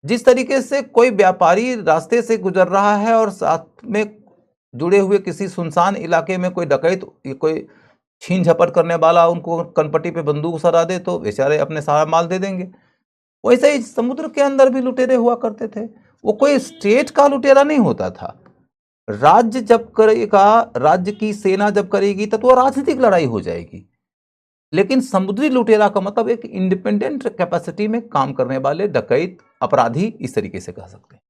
जिस तरीके से कोई व्यापारी रास्ते से गुजर रहा है और साथ में जुड़े हुए किसी सुनसान इलाके में कोई डकैत, कोई छीन झपट करने वाला उनको कनपट्टी पे बंदूक सरा दे तो बेचारे अपने सारा माल दे देंगे। वैसे ही समुद्र के अंदर भी लुटेरे हुआ करते थे। वो कोई स्टेट का लुटेरा नहीं होता था। राज्य जब करेगा, राज्य की सेना जब करेगी तब तो राजनीतिक लड़ाई हो जाएगी। लेकिन समुद्री लुटेरा का मतलब एक इंडिपेंडेंट कैपेसिटी में काम करने वाले डकैत, अपराधी, इस तरीके से कह सकते हैं।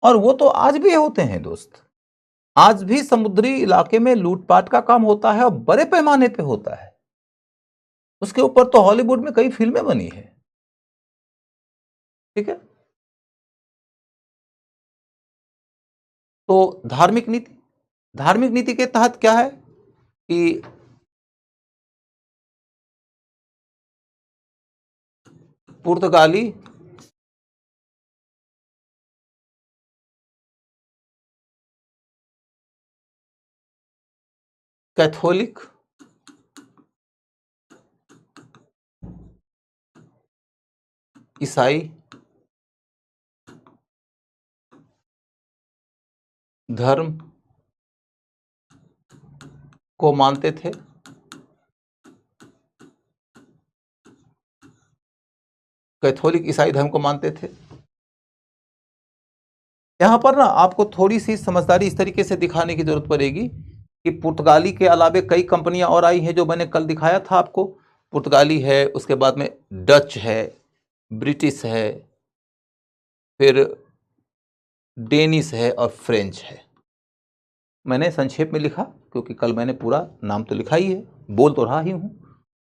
और वो तो आज भी होते हैं दोस्त। आज भी समुद्री इलाके में लूटपाट का काम होता है और बड़े पैमाने पे होता है। उसके ऊपर तो हॉलीवुड में कई फिल्में बनी है। ठीक है। तो धार्मिक नीति, धार्मिक नीति के तहत क्या है कि पुर्तगाली कैथोलिक ईसाई धर्म को मानते थे। कैथोलिक ईसाई धर्म को मानते थे। यहां पर ना आपको थोड़ी सी समझदारी इस तरीके से दिखाने की जरूरत पड़ेगी कि पुर्तगाली के अलावे कई कंपनियां और आई हैं जो मैंने कल दिखाया था आपको। पुर्तगाली है, उसके बाद में डच है, ब्रिटिश है, फिर डेनिश है और फ्रेंच है। मैंने संक्षेप में लिखा क्योंकि कल मैंने पूरा नाम तो लिखा ही है, बोल तो रहा ही हूं।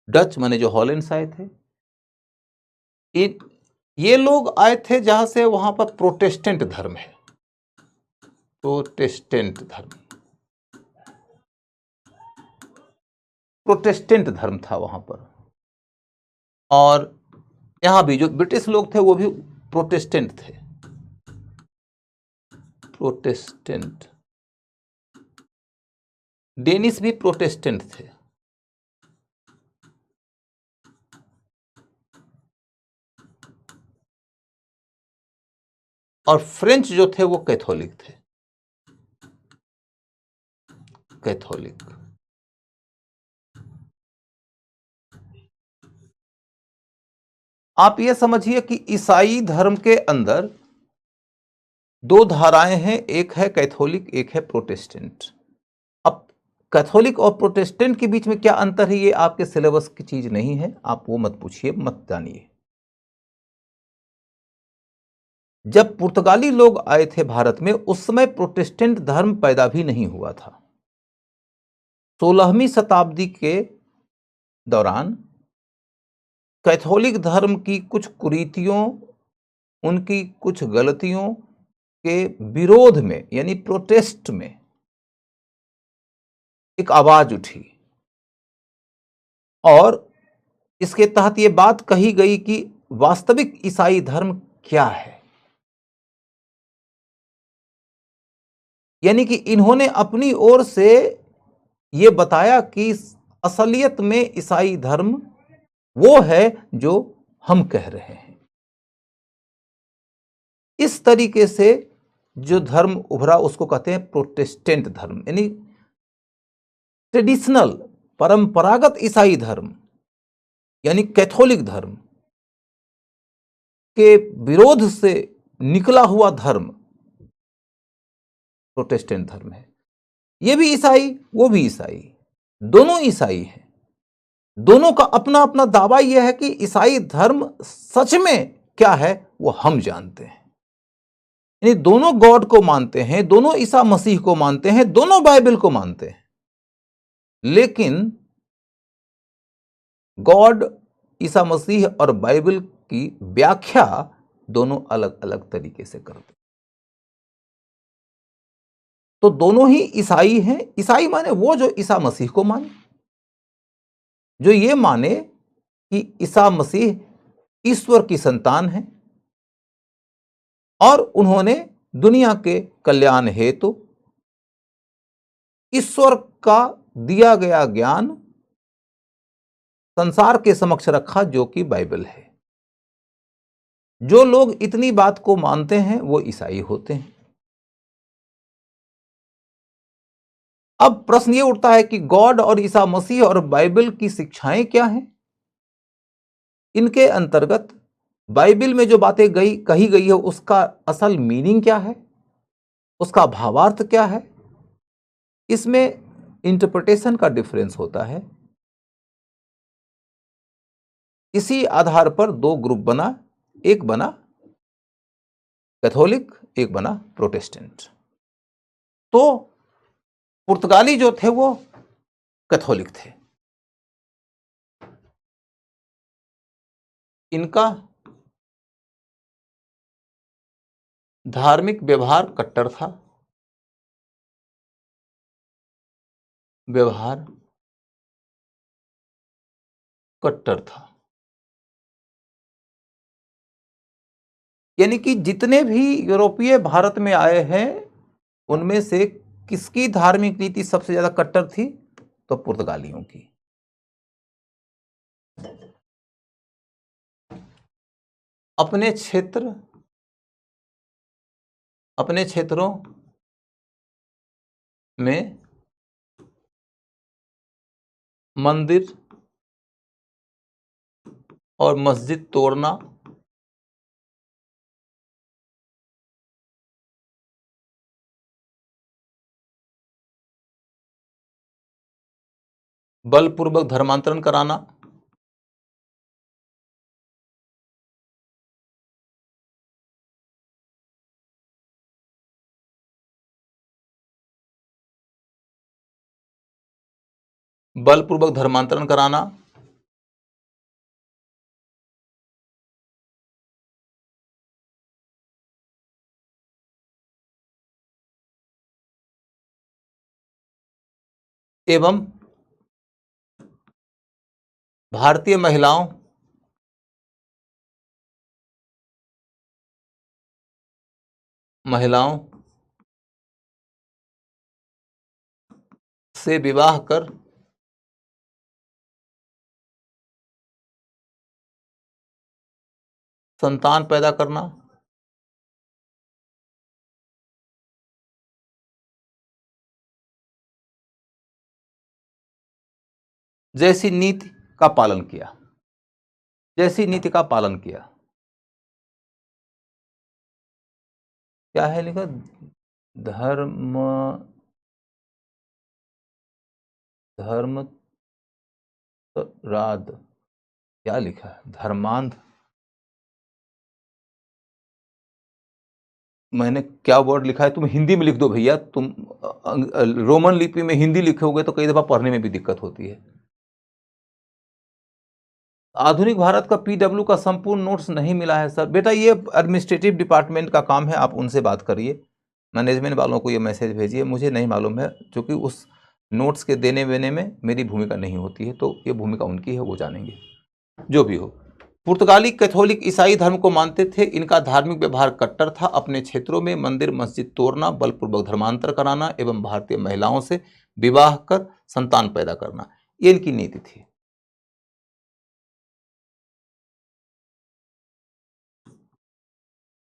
डच माने जो हॉलैंड से आए थे। ये लोग आए थे जहां से वहां पर प्रोटेस्टेंट धर्म है। प्रोटेस्टेंट धर्म, प्रोटेस्टेंट धर्म था वहां पर। और यहां भी जो ब्रिटिश लोग थे वो भी प्रोटेस्टेंट थे। प्रोटेस्टेंट, डेनिश भी प्रोटेस्टेंट थे। और फ्रेंच जो थे वो कैथोलिक थे। कैथोलिक। आप ये समझिए कि ईसाई धर्म के अंदर दो धाराएं हैं, एक है कैथोलिक, एक है प्रोटेस्टेंट। अब कैथोलिक और प्रोटेस्टेंट के बीच में क्या अंतर है ये आपके सिलेबस की चीज नहीं है, आप वो मत पूछिए, मत जानिए। जब पुर्तगाली लोग आए थे भारत में उस समय प्रोटेस्टेंट धर्म पैदा भी नहीं हुआ था। 16वीं शताब्दी के दौरान कैथोलिक धर्म की कुछ कुरीतियों, उनकी कुछ गलतियों के विरोध में यानी प्रोटेस्ट में एक आवाज उठी और इसके तहत यह बात कही गई कि वास्तविक ईसाई धर्म क्या है। यानी कि इन्होंने अपनी ओर से यह बताया कि असलियत में ईसाई धर्म वो है जो हम कह रहे हैं। इस तरीके से जो धर्म उभरा उसको कहते हैं प्रोटेस्टेंट धर्म, यानी ट्रेडिशनल परंपरागत ईसाई धर्म यानी कैथोलिक धर्म के विरोध से निकला हुआ धर्म प्रोटेस्टेंट धर्म है। ये भी ईसाई, वो भी ईसाई, दोनों ईसाई हैं। दोनों का अपना अपना दावा यह है कि ईसाई धर्म सच में क्या है वो हम जानते हैं। यानी दोनों गॉड को मानते हैं, दोनों ईसा मसीह को मानते हैं, दोनों बाइबल को मानते हैं, लेकिन गॉड, ईसा मसीह और बाइबल की व्याख्या दोनों अलग अलग तरीके से करते। तो दोनों ही ईसाई हैं। ईसाई माने वो जो ईसा मसीह को माने, जो ये माने कि ईसा मसीह ईश्वर की संतान है और उन्होंने दुनिया के कल्याण हेतु ईश्वर का दिया गया ज्ञान संसार के समक्ष रखा, जो कि बाइबल है। जो लोग इतनी बात को मानते हैं वो ईसाई होते हैं। अब प्रश्न ये उठता है कि गॉड और ईसा मसीह और बाइबल की शिक्षाएं क्या हैं। इनके अंतर्गत बाइबल में जो बातें कही गई है उसका असल मीनिंग क्या है, उसका भावार्थ क्या है। इसमें इंटरप्रिटेशन का डिफरेंस होता है। इसी आधार पर दो ग्रुप बना, एक बना कैथोलिक, एक बना प्रोटेस्टेंट। तो पुर्तगाली जो थे वो कैथोलिक थे। इनका धार्मिक व्यवहार कट्टर था, व्यवहार कट्टर था। यानी कि जितने भी यूरोपीय भारत में आए हैं उनमें से किसकी धार्मिक नीति सबसे ज्यादा कट्टर थी, तो पुर्तगालियों की। अपने क्षेत्रों में मंदिर और मस्जिद तोड़ना, बलपूर्वक धर्मांतरण कराना, बलपूर्वक धर्मांतरण कराना, एवं भारतीय महिलाओं से विवाह कर संतान पैदा करना, जैसी नीति का पालन किया, जैसी नीति का पालन किया। क्या है लिखा, धर्मराद, क्या लिखा है, धर्मांध। मैंने क्या वर्ड लिखा है, तुम हिंदी में लिख दो भैया। तुम रोमन लिपि में हिंदी लिखोगे तो कई दफा पढ़ने में भी दिक्कत होती है। आधुनिक भारत का पीडब्ल्यू का संपूर्ण नोट्स नहीं मिला है सर। बेटा ये एडमिनिस्ट्रेटिव डिपार्टमेंट का काम है, आप उनसे बात करिए, मैनेजमेंट वालों को ये मैसेज भेजिए, मुझे नहीं मालूम है, क्योंकि उस नोट्स के देने वेने में मेरी भूमिका नहीं होती है, तो ये भूमिका उनकी है, वो जानेंगे। जो भी हो, पुर्तगाली कैथोलिक ईसाई धर्म को मानते थे। इनका धार्मिक व्यवहार कट्टर था। अपने क्षेत्रों में मंदिर मस्जिद तोड़ना, बलपूर्वक धर्मांतर कराना एवं भारतीय महिलाओं से विवाह कर संतान पैदा करना, ये इनकी नीति थी।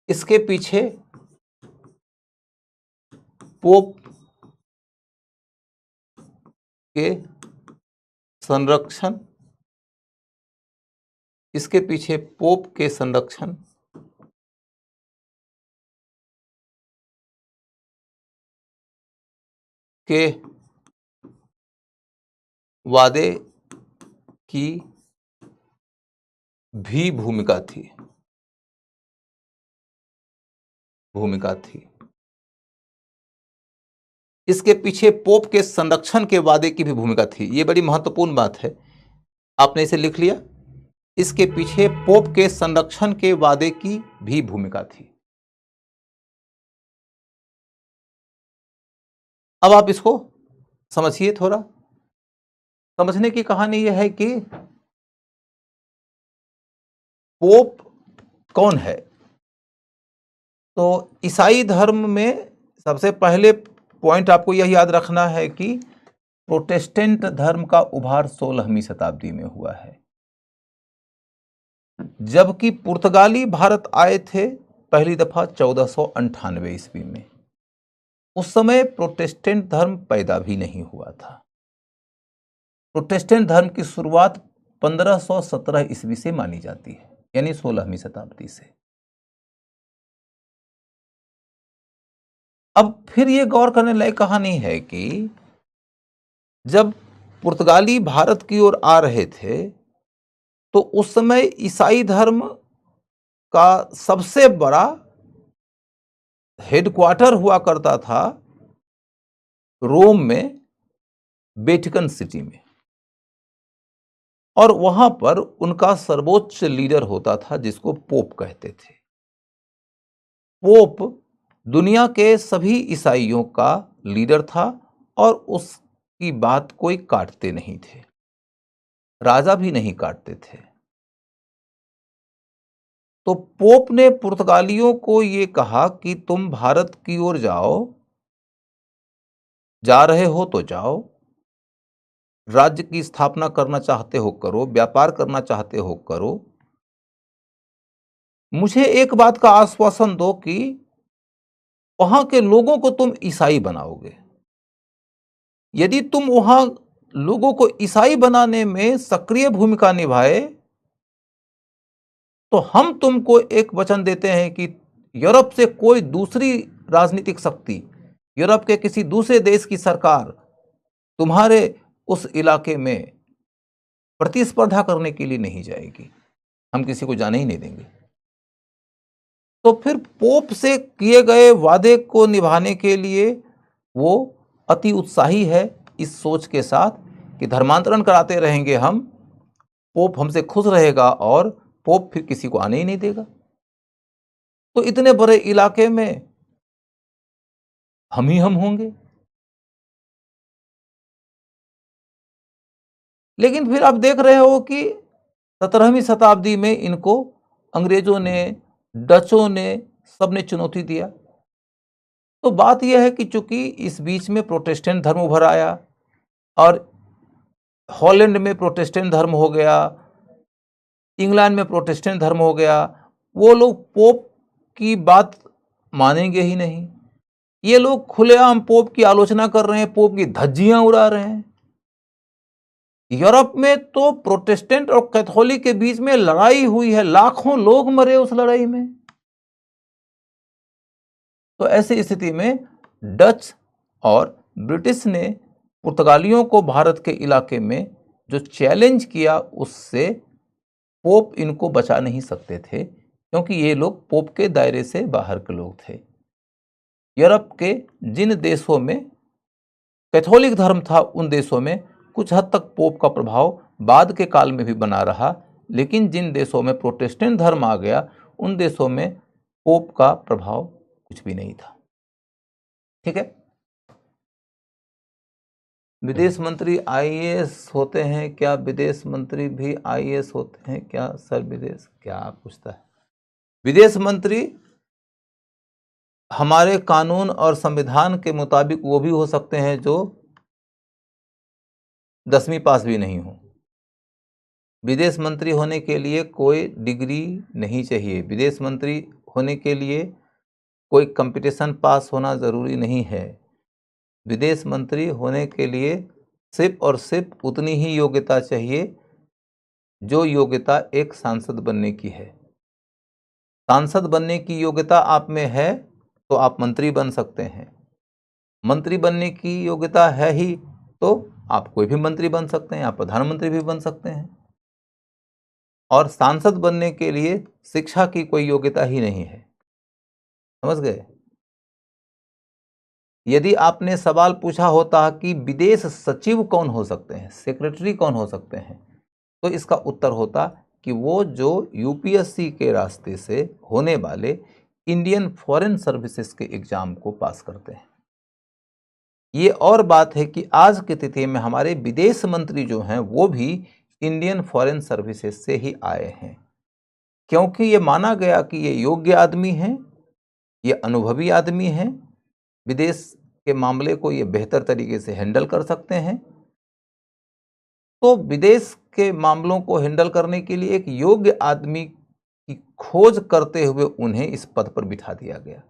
इसके पीछे पोप के संरक्षण, इसके पीछे पोप के संरक्षण के वादे की भी भूमिका थी। इसके पीछे पोप के संरक्षण के वादे की भी भूमिका थी। ये बड़ी महत्वपूर्ण बात है, आपने इसे लिख लिया। इसके पीछे पोप के संरक्षण के वादे की भी भूमिका थी। अब आप इसको समझिए थोड़ा। समझने की कहानी यह है कि पोप कौन है। तो ईसाई धर्म में सबसे पहले पॉइंट आपको यह याद रखना है कि प्रोटेस्टेंट धर्म का उभार 16वीं शताब्दी में हुआ है, जबकि पुर्तगाली भारत आए थे पहली दफा 1498 ईस्वी में। उस समय प्रोटेस्टेंट धर्म पैदा भी नहीं हुआ था। प्रोटेस्टेंट धर्म की शुरुआत 1517 ईस्वी से मानी जाती है, यानी 16वीं शताब्दी से। अब फिर ये गौर करने लायक कहानी है कि जब पुर्तगाली भारत की ओर आ रहे थे तो उस समय ईसाई धर्म का सबसे बड़ा हेडक्वार्टर हुआ करता था रोम में, वेटिकन सिटी में, और वहां पर उनका सर्वोच्च लीडर होता था जिसको पोप कहते थे। पोप दुनिया के सभी ईसाइयों का लीडर था और उसकी बात कोई काटते नहीं थे, राजा भी नहीं काटते थे। तो पोप ने पुर्तगालियों को यह कहा कि तुम भारत की ओर जाओ, जा रहे हो तो जाओ, राज्य की स्थापना करना चाहते हो करो, व्यापार करना चाहते हो करो, मुझे एक बात का आश्वासन दो कि वहां के लोगों को तुम ईसाई बनाओगे। यदि तुम वहां लोगों को ईसाई बनाने में सक्रिय भूमिका निभाए तो हम तुमको एक वचन देते हैं कि यूरोप से कोई दूसरी राजनीतिक शक्ति, यूरोप के किसी दूसरे देश की सरकार तुम्हारे उस इलाके में प्रतिस्पर्धा करने के लिए नहीं जाएगी, हम किसी को जाने ही नहीं देंगे। तो फिर पोप से किए गए वादे को निभाने के लिए वो अति उत्साही है, इस सोच के साथ कि धर्मांतरण कराते रहेंगे हम, पोप हमसे खुश रहेगा और पोप फिर किसी को आने ही नहीं देगा। तो इतने बड़े इलाके में हम ही हम होंगे। लेकिन फिर आप देख रहे हो कि 17वीं शताब्दी में इनको अंग्रेजों ने, डचों ने, सबने चुनौती दिया। तो बात यह है कि चूंकि इस बीच में प्रोटेस्टेंट धर्म उभर आया और हॉलैंड में प्रोटेस्टेंट धर्म हो गया, इंग्लैंड में प्रोटेस्टेंट धर्म हो गया, वो लोग पोप की बात मानेंगे ही नहीं। ये लोग खुलेआम पोप की आलोचना कर रहे हैं, पोप की धज्जियां उड़ा रहे हैं। यूरोप में तो प्रोटेस्टेंट और कैथोलिक के बीच में लड़ाई हुई है, लाखों लोग मरे उस लड़ाई में। तो ऐसी स्थिति में डच और ब्रिटिश ने पुर्तगालियों को भारत के इलाके में जो चैलेंज किया, उससे पोप इनको बचा नहीं सकते थे, क्योंकि ये लोग पोप के दायरे से बाहर के लोग थे। यूरोप के जिन देशों में कैथोलिक धर्म था, उन देशों में कुछ हद तक पोप का प्रभाव बाद के काल में भी बना रहा, लेकिन जिन देशों में प्रोटेस्टेंट धर्म आ गया उन देशों में पोप का प्रभाव कुछ भी नहीं था। ठीक है। विदेश मंत्री आईएएस होते हैं क्या? विदेश मंत्री भी आईएएस होते हैं क्या सर? विदेश क्या पूछता है? विदेश मंत्री हमारे कानून और संविधान के मुताबिक वो भी हो सकते हैं जो 10वीं पास भी नहीं हो। विदेश मंत्री होने के लिए कोई डिग्री नहीं चाहिए। विदेश मंत्री होने के लिए कोई कंपटीशन पास होना ज़रूरी नहीं है। विदेश मंत्री होने के लिए सिर्फ और सिर्फ उतनी ही योग्यता चाहिए जो योग्यता एक सांसद बनने की है। सांसद बनने की योग्यता आप में है तो आप मंत्री बन सकते हैं। मंत्री बनने की योग्यता है ही तो आप कोई भी मंत्री बन सकते हैं, आप प्रधानमंत्री भी बन सकते हैं। और सांसद बनने के लिए शिक्षा की कोई योग्यता ही नहीं है। समझ गए? यदि आपने सवाल पूछा होता कि विदेश सचिव कौन हो सकते हैं, सेक्रेटरी कौन हो सकते हैं, तो इसका उत्तर होता कि वो जो यूपीएससी के रास्ते से होने वाले इंडियन फॉरेन सर्विसेज के एग्जाम को पास करते हैं। ये और बात है कि आज की तिथि में हमारे विदेश मंत्री जो हैं वो भी इंडियन फॉरेन सर्विसेज से ही आए हैं, क्योंकि ये माना गया कि ये योग्य आदमी हैं, ये अनुभवी आदमी हैं, विदेश के मामले को ये बेहतर तरीके से हैंडल कर सकते हैं। तो विदेश के मामलों को हैंडल करने के लिए एक योग्य आदमी की खोज करते हुए उन्हें इस पद पर बिठा दिया गया।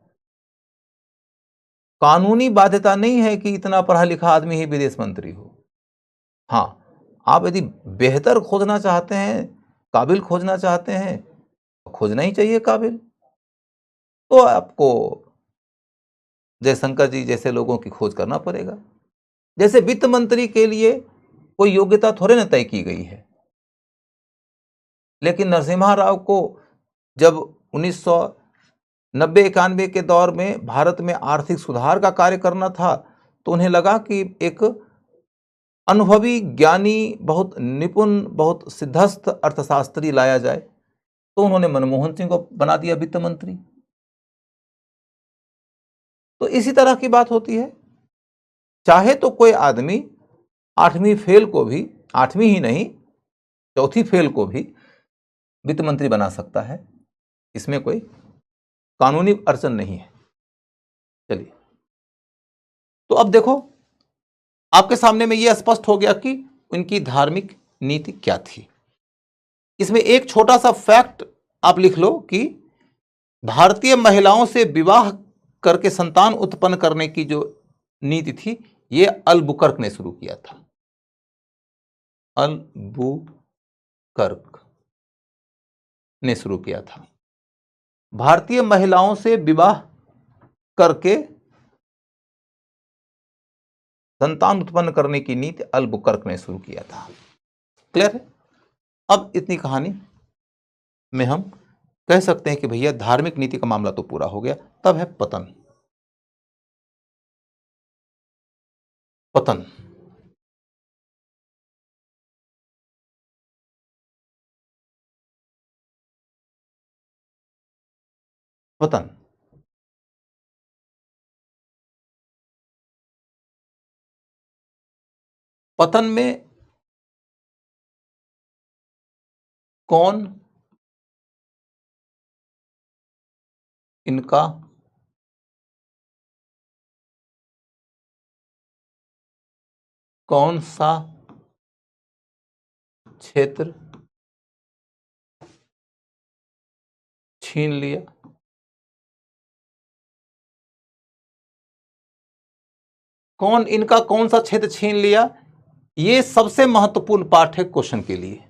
कानूनी बाध्यता नहीं है कि इतना पढ़ा लिखा आदमी ही विदेश मंत्री हो। हाँ, आप यदि बेहतर खोजना चाहते हैं, काबिल खोजना चाहते हैं, खोजना ही चाहिए काबिल। तो आपको जयशंकर जी जैसे लोगों की खोज करना पड़ेगा। जैसे वित्त मंत्री के लिए कोई योग्यता थोड़े न तय की गई है, लेकिन नरसिम्हा राव को जब 1990-91 के दौर में भारत में आर्थिक सुधार का कार्य करना था तो उन्हें लगा कि एक अनुभवी, ज्ञानी, बहुत निपुण, बहुत सिद्धस्थ अर्थशास्त्री लाया जाए, तो उन्होंने मनमोहन सिंह को बना दिया वित्त मंत्री। तो इसी तरह की बात होती है। चाहे तो कोई आदमी 8वीं फेल को भी, 8वीं ही नहीं 4थी फेल को भी वित्त मंत्री बना सकता है, इसमें कोई कानूनी अड़चन नहीं है। चलिए, तो अब देखो आपके सामने में यह स्पष्ट हो गया कि उनकी धार्मिक नीति क्या थी। इसमें एक छोटा सा फैक्ट आप लिख लो कि भारतीय महिलाओं से विवाह करके संतान उत्पन्न करने की जो नीति थी यह अलबुकर्क ने शुरू किया था। अलबुकर्क ने शुरू किया था। भारतीय महिलाओं से विवाह करके संतान उत्पन्न करने की नीति अलबुकर्क ने शुरू किया था। क्लियर है? अब इतनी कहानी में हम कह सकते हैं कि भैया धार्मिक नीति का मामला तो पूरा हो गया। तब है पतन। पतन पतन पतन में कौन इनका कौन सा क्षेत्र छीन लिया? कौन इनका कौन सा क्षेत्र छीन लिया? यह सबसे महत्वपूर्ण पाठ है क्वेश्चन के लिए।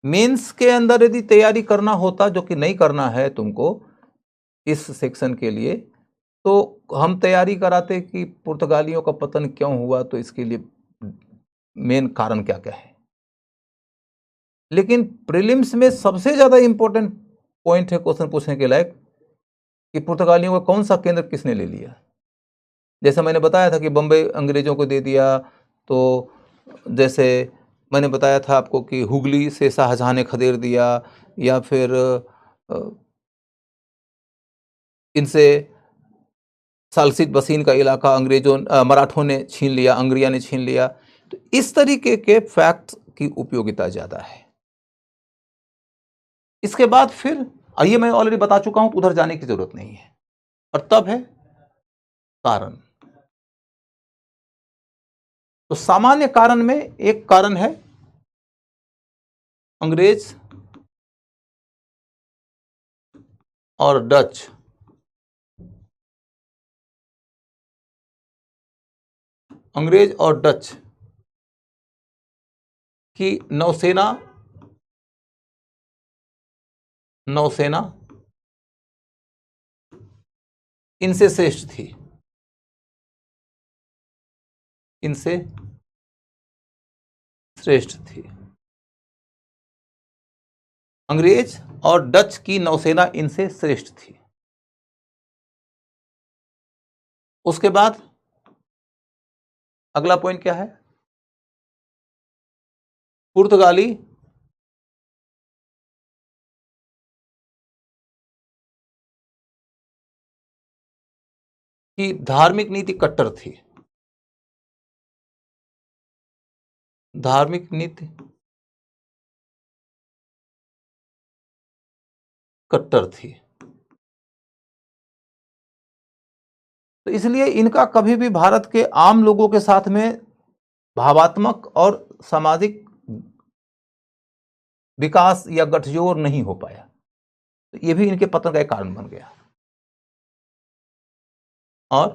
मेंस के अंदर यदि तैयारी करना होता, जो कि नहीं करना है तुमको इस सेक्शन के लिए, तो हम तैयारी कराते कि पुर्तगालियों का पतन क्यों हुआ, तो इसके लिए मेन कारण क्या क्या है। लेकिन प्रीलिम्स में सबसे ज्यादा इंपॉर्टेंट पॉइंट है क्वेश्चन पूछने के लायक कि पुर्तगालियों का कौन सा केंद्र किसने ले लिया। जैसे मैंने बताया था कि बंबई अंग्रेजों को दे दिया, तो जैसे मैंने बताया था आपको कि हुगली से शाहजहां ने खदेड़ दिया, या फिर इनसे सालसित बसीन का इलाका मराठों ने छीन लिया, अंग्रिया ने छीन लिया। तो इस तरीके के फैक्ट्स की उपयोगिता ज्यादा है। इसके बाद फिर ये मैं ऑलरेडी बता चुका हूं, तो उधर जाने की जरूरत नहीं है। और तब है कारण। तो सामान्य कारण में एक कारण है अंग्रेज और डच की नौसेना इनसे श्रेष्ठ थी, इनसे श्रेष्ठ थी। अंग्रेज और डच की नौसेना इनसे श्रेष्ठ थी। उसके बाद अगला पॉइंट क्या है? पुर्तगाली की धार्मिक नीति कट्टर थी। धार्मिक नीति कट्टर थी। तो इसलिए इनका कभी भी भारत के आम लोगों के साथ में भावात्मक और सामाजिक विकास या गठजोड़ नहीं हो पाया। तो यह भी इनके पतन का एक कारण बन गया। और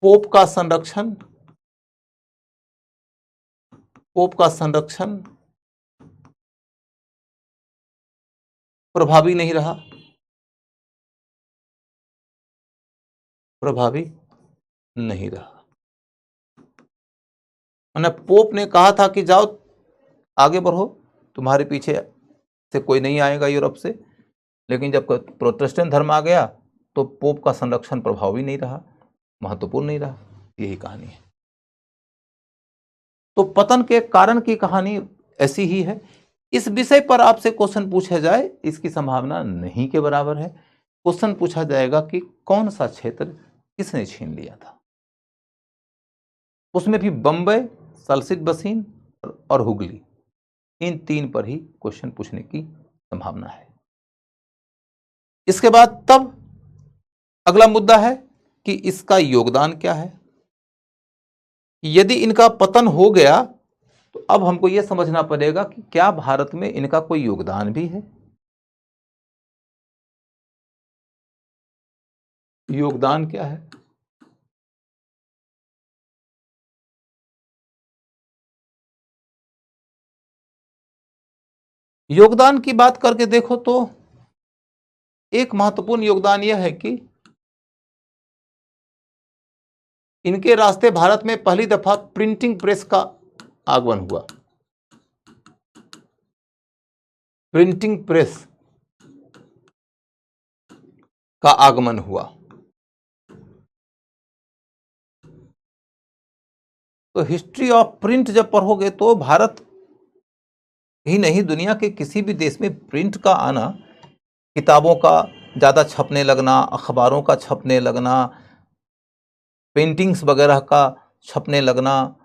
पोप का संरक्षण प्रभावी नहीं रहा। मैंने पोप ने कहा था कि जाओ आगे बढ़ो, तुम्हारे पीछे से कोई नहीं आएगा यूरोप से। लेकिन जब प्रोटेस्टेंट धर्म आ गया तो पोप का संरक्षण प्रभावी नहीं रहा, महत्वपूर्ण नहीं रहा। यही कहानी है। तो पतन के कारण की कहानी ऐसी ही है। इस विषय पर आपसे क्वेश्चन पूछा जाए, इसकी संभावना नहीं के बराबर है। क्वेश्चन पूछा जाएगा कि कौन सा क्षेत्र किसने छीन लिया था। उसमें भी बंबई, सालसित बसीन और हुगली, इन तीन पर ही क्वेश्चन पूछने की संभावना है। इसके बाद तब अगला मुद्दा है कि इसका योगदान क्या है। यदि इनका पतन हो गया तो अब हमको यह समझना पड़ेगा कि क्या भारत में इनका कोई योगदान भी है। योगदान क्या है? योगदान की बात करके देखो तो एक महत्वपूर्ण योगदान यह है कि इनके रास्ते भारत में पहली दफा प्रिंटिंग प्रेस का आगमन हुआ। प्रिंटिंग प्रेस का आगमन हुआ। तो हिस्ट्री ऑफ प्रिंट जब पढ़ोगे तो भारत ही नहीं, दुनिया के किसी भी देश में प्रिंट का आना, किताबों का ज़्यादा छपने लगना, अखबारों का छपने लगना, पेंटिंग्स वगैरह का छपने लगना,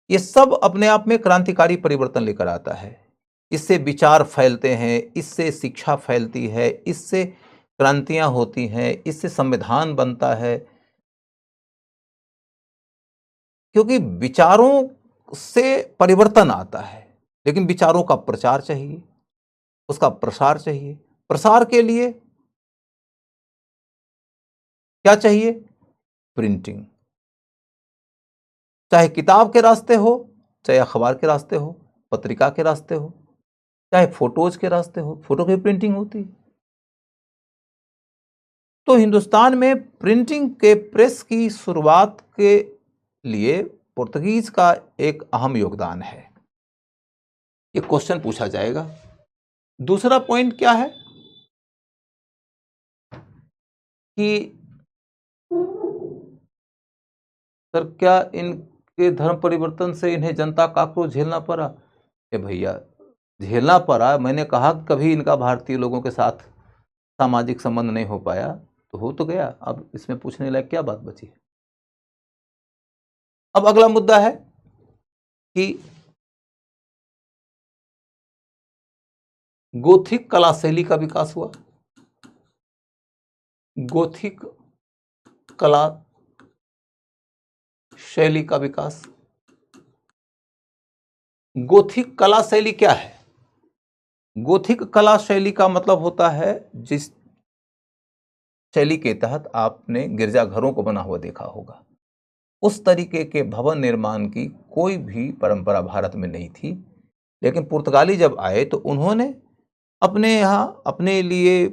ये सब अपने आप में क्रांतिकारी परिवर्तन लेकर आता है। इससे विचार फैलते हैं, इससे शिक्षा फैलती है, इससे क्रांतियां होती हैं, इससे संविधान बनता है। क्योंकि विचारों से परिवर्तन आता है, लेकिन विचारों का प्रचार चाहिए, उसका प्रसार चाहिए। प्रसार के लिए क्या चाहिए? प्रिंटिंग। चाहे किताब के रास्ते हो, चाहे अखबार के रास्ते हो, पत्रिका के रास्ते हो, चाहे फोटोज के रास्ते हो, फोटो की प्रिंटिंग होती है। तो हिंदुस्तान में प्रिंटिंग के प्रेस की शुरुआत के लिए पुर्तगीज का एक अहम योगदान है। ये क्वेश्चन पूछा जाएगा। दूसरा पॉइंट क्या है कि सर क्या इन के धर्म परिवर्तन से इन्हें जनता का आक्रोश झेलना पड़ा। भैया झेलना पड़ा, मैंने कहा कभी इनका भारतीय लोगों के साथ सामाजिक संबंध नहीं हो पाया, तो हो तो गया, अब इसमें पूछने लायक क्या बात बची है। अब अगला मुद्दा है कि गोथिक कला शैली का विकास हुआ। गोथिक कला शैली का विकास। गोथिक कला शैली क्या है? गोथिक कला शैली का मतलब होता है जिस शैली के तहत आपने गिरजाघरों को बना हुआ देखा होगा, उस तरीके के भवन निर्माण की कोई भी परंपरा भारत में नहीं थी। लेकिन पुर्तगाली जब आए तो उन्होंने अपने यहाँ अपने लिए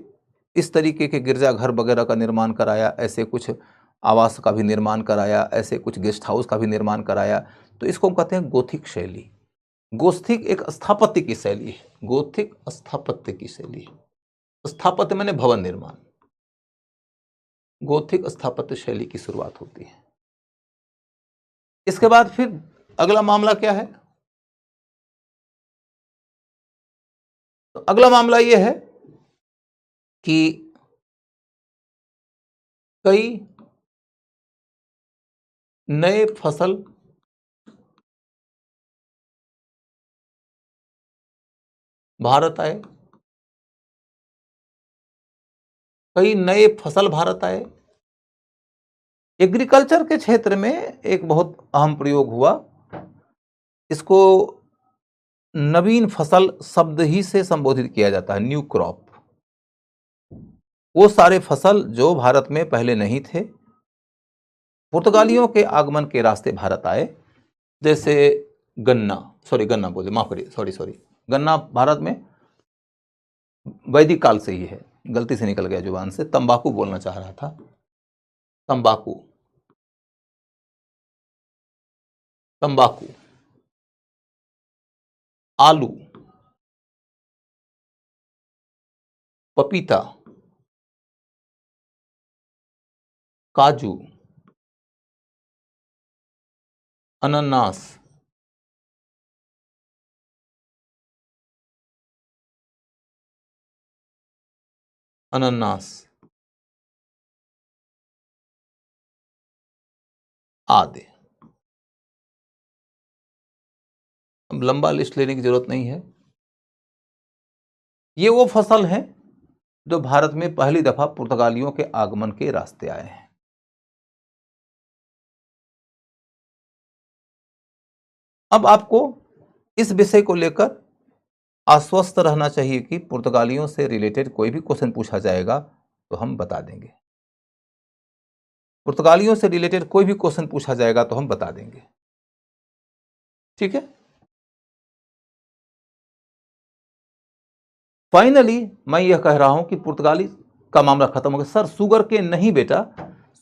इस तरीके के गिरजाघर वगैरह का निर्माण कराया, ऐसे कुछ आवास का भी निर्माण कराया, ऐसे कुछ गेस्ट हाउस का भी निर्माण कराया। तो इसको हम कहते हैं गोथिक शैली। गोथिक एक स्थापत्य की शैली है। गोथिक स्थापत्य की शैली है। स्थापत्य माने भवन निर्माण। गोथिक स्थापत्य शैली की शुरुआत होती है। इसके बाद फिर अगला मामला क्या है? तो अगला मामला यह है कि कई नए फसल भारत आए। कई नए फसल भारत आए। एग्रीकल्चर के क्षेत्र में एक बहुत अहम प्रयोग हुआ। इसको नवीन फसल शब्द ही से संबोधित किया जाता है, न्यू क्रॉप। वो सारे फसल जो भारत में पहले नहीं थे, पुर्तगालियों के आगमन के रास्ते भारत आए। जैसे गन्ना बोले, माफ करिए, सॉरी, गन्ना भारत में वैदिक काल से ही है, गलती से निकल गया जुबान से, तंबाकू बोलना चाह रहा था, तंबाकू, आलू, पपीता, काजू, अनानास, आदि। अब लंबा लिस्ट लेने की जरूरत नहीं है। ये वो फसल हैं जो भारत में पहली दफा पुर्तगालियों के आगमन के रास्ते आए हैं। अब आपको इस विषय को लेकर आश्वस्त रहना चाहिए कि पुर्तगालियों से रिलेटेड कोई भी क्वेश्चन पूछा जाएगा तो हम बता देंगे। पुर्तगालियों से रिलेटेड कोई भी क्वेश्चन पूछा जाएगा तो हम बता देंगे। ठीक है। फाइनली मैं यह कह रहा हूं कि पुर्तगाली का मामला खत्म हो गया। सर शुगर केन नहीं बेटा,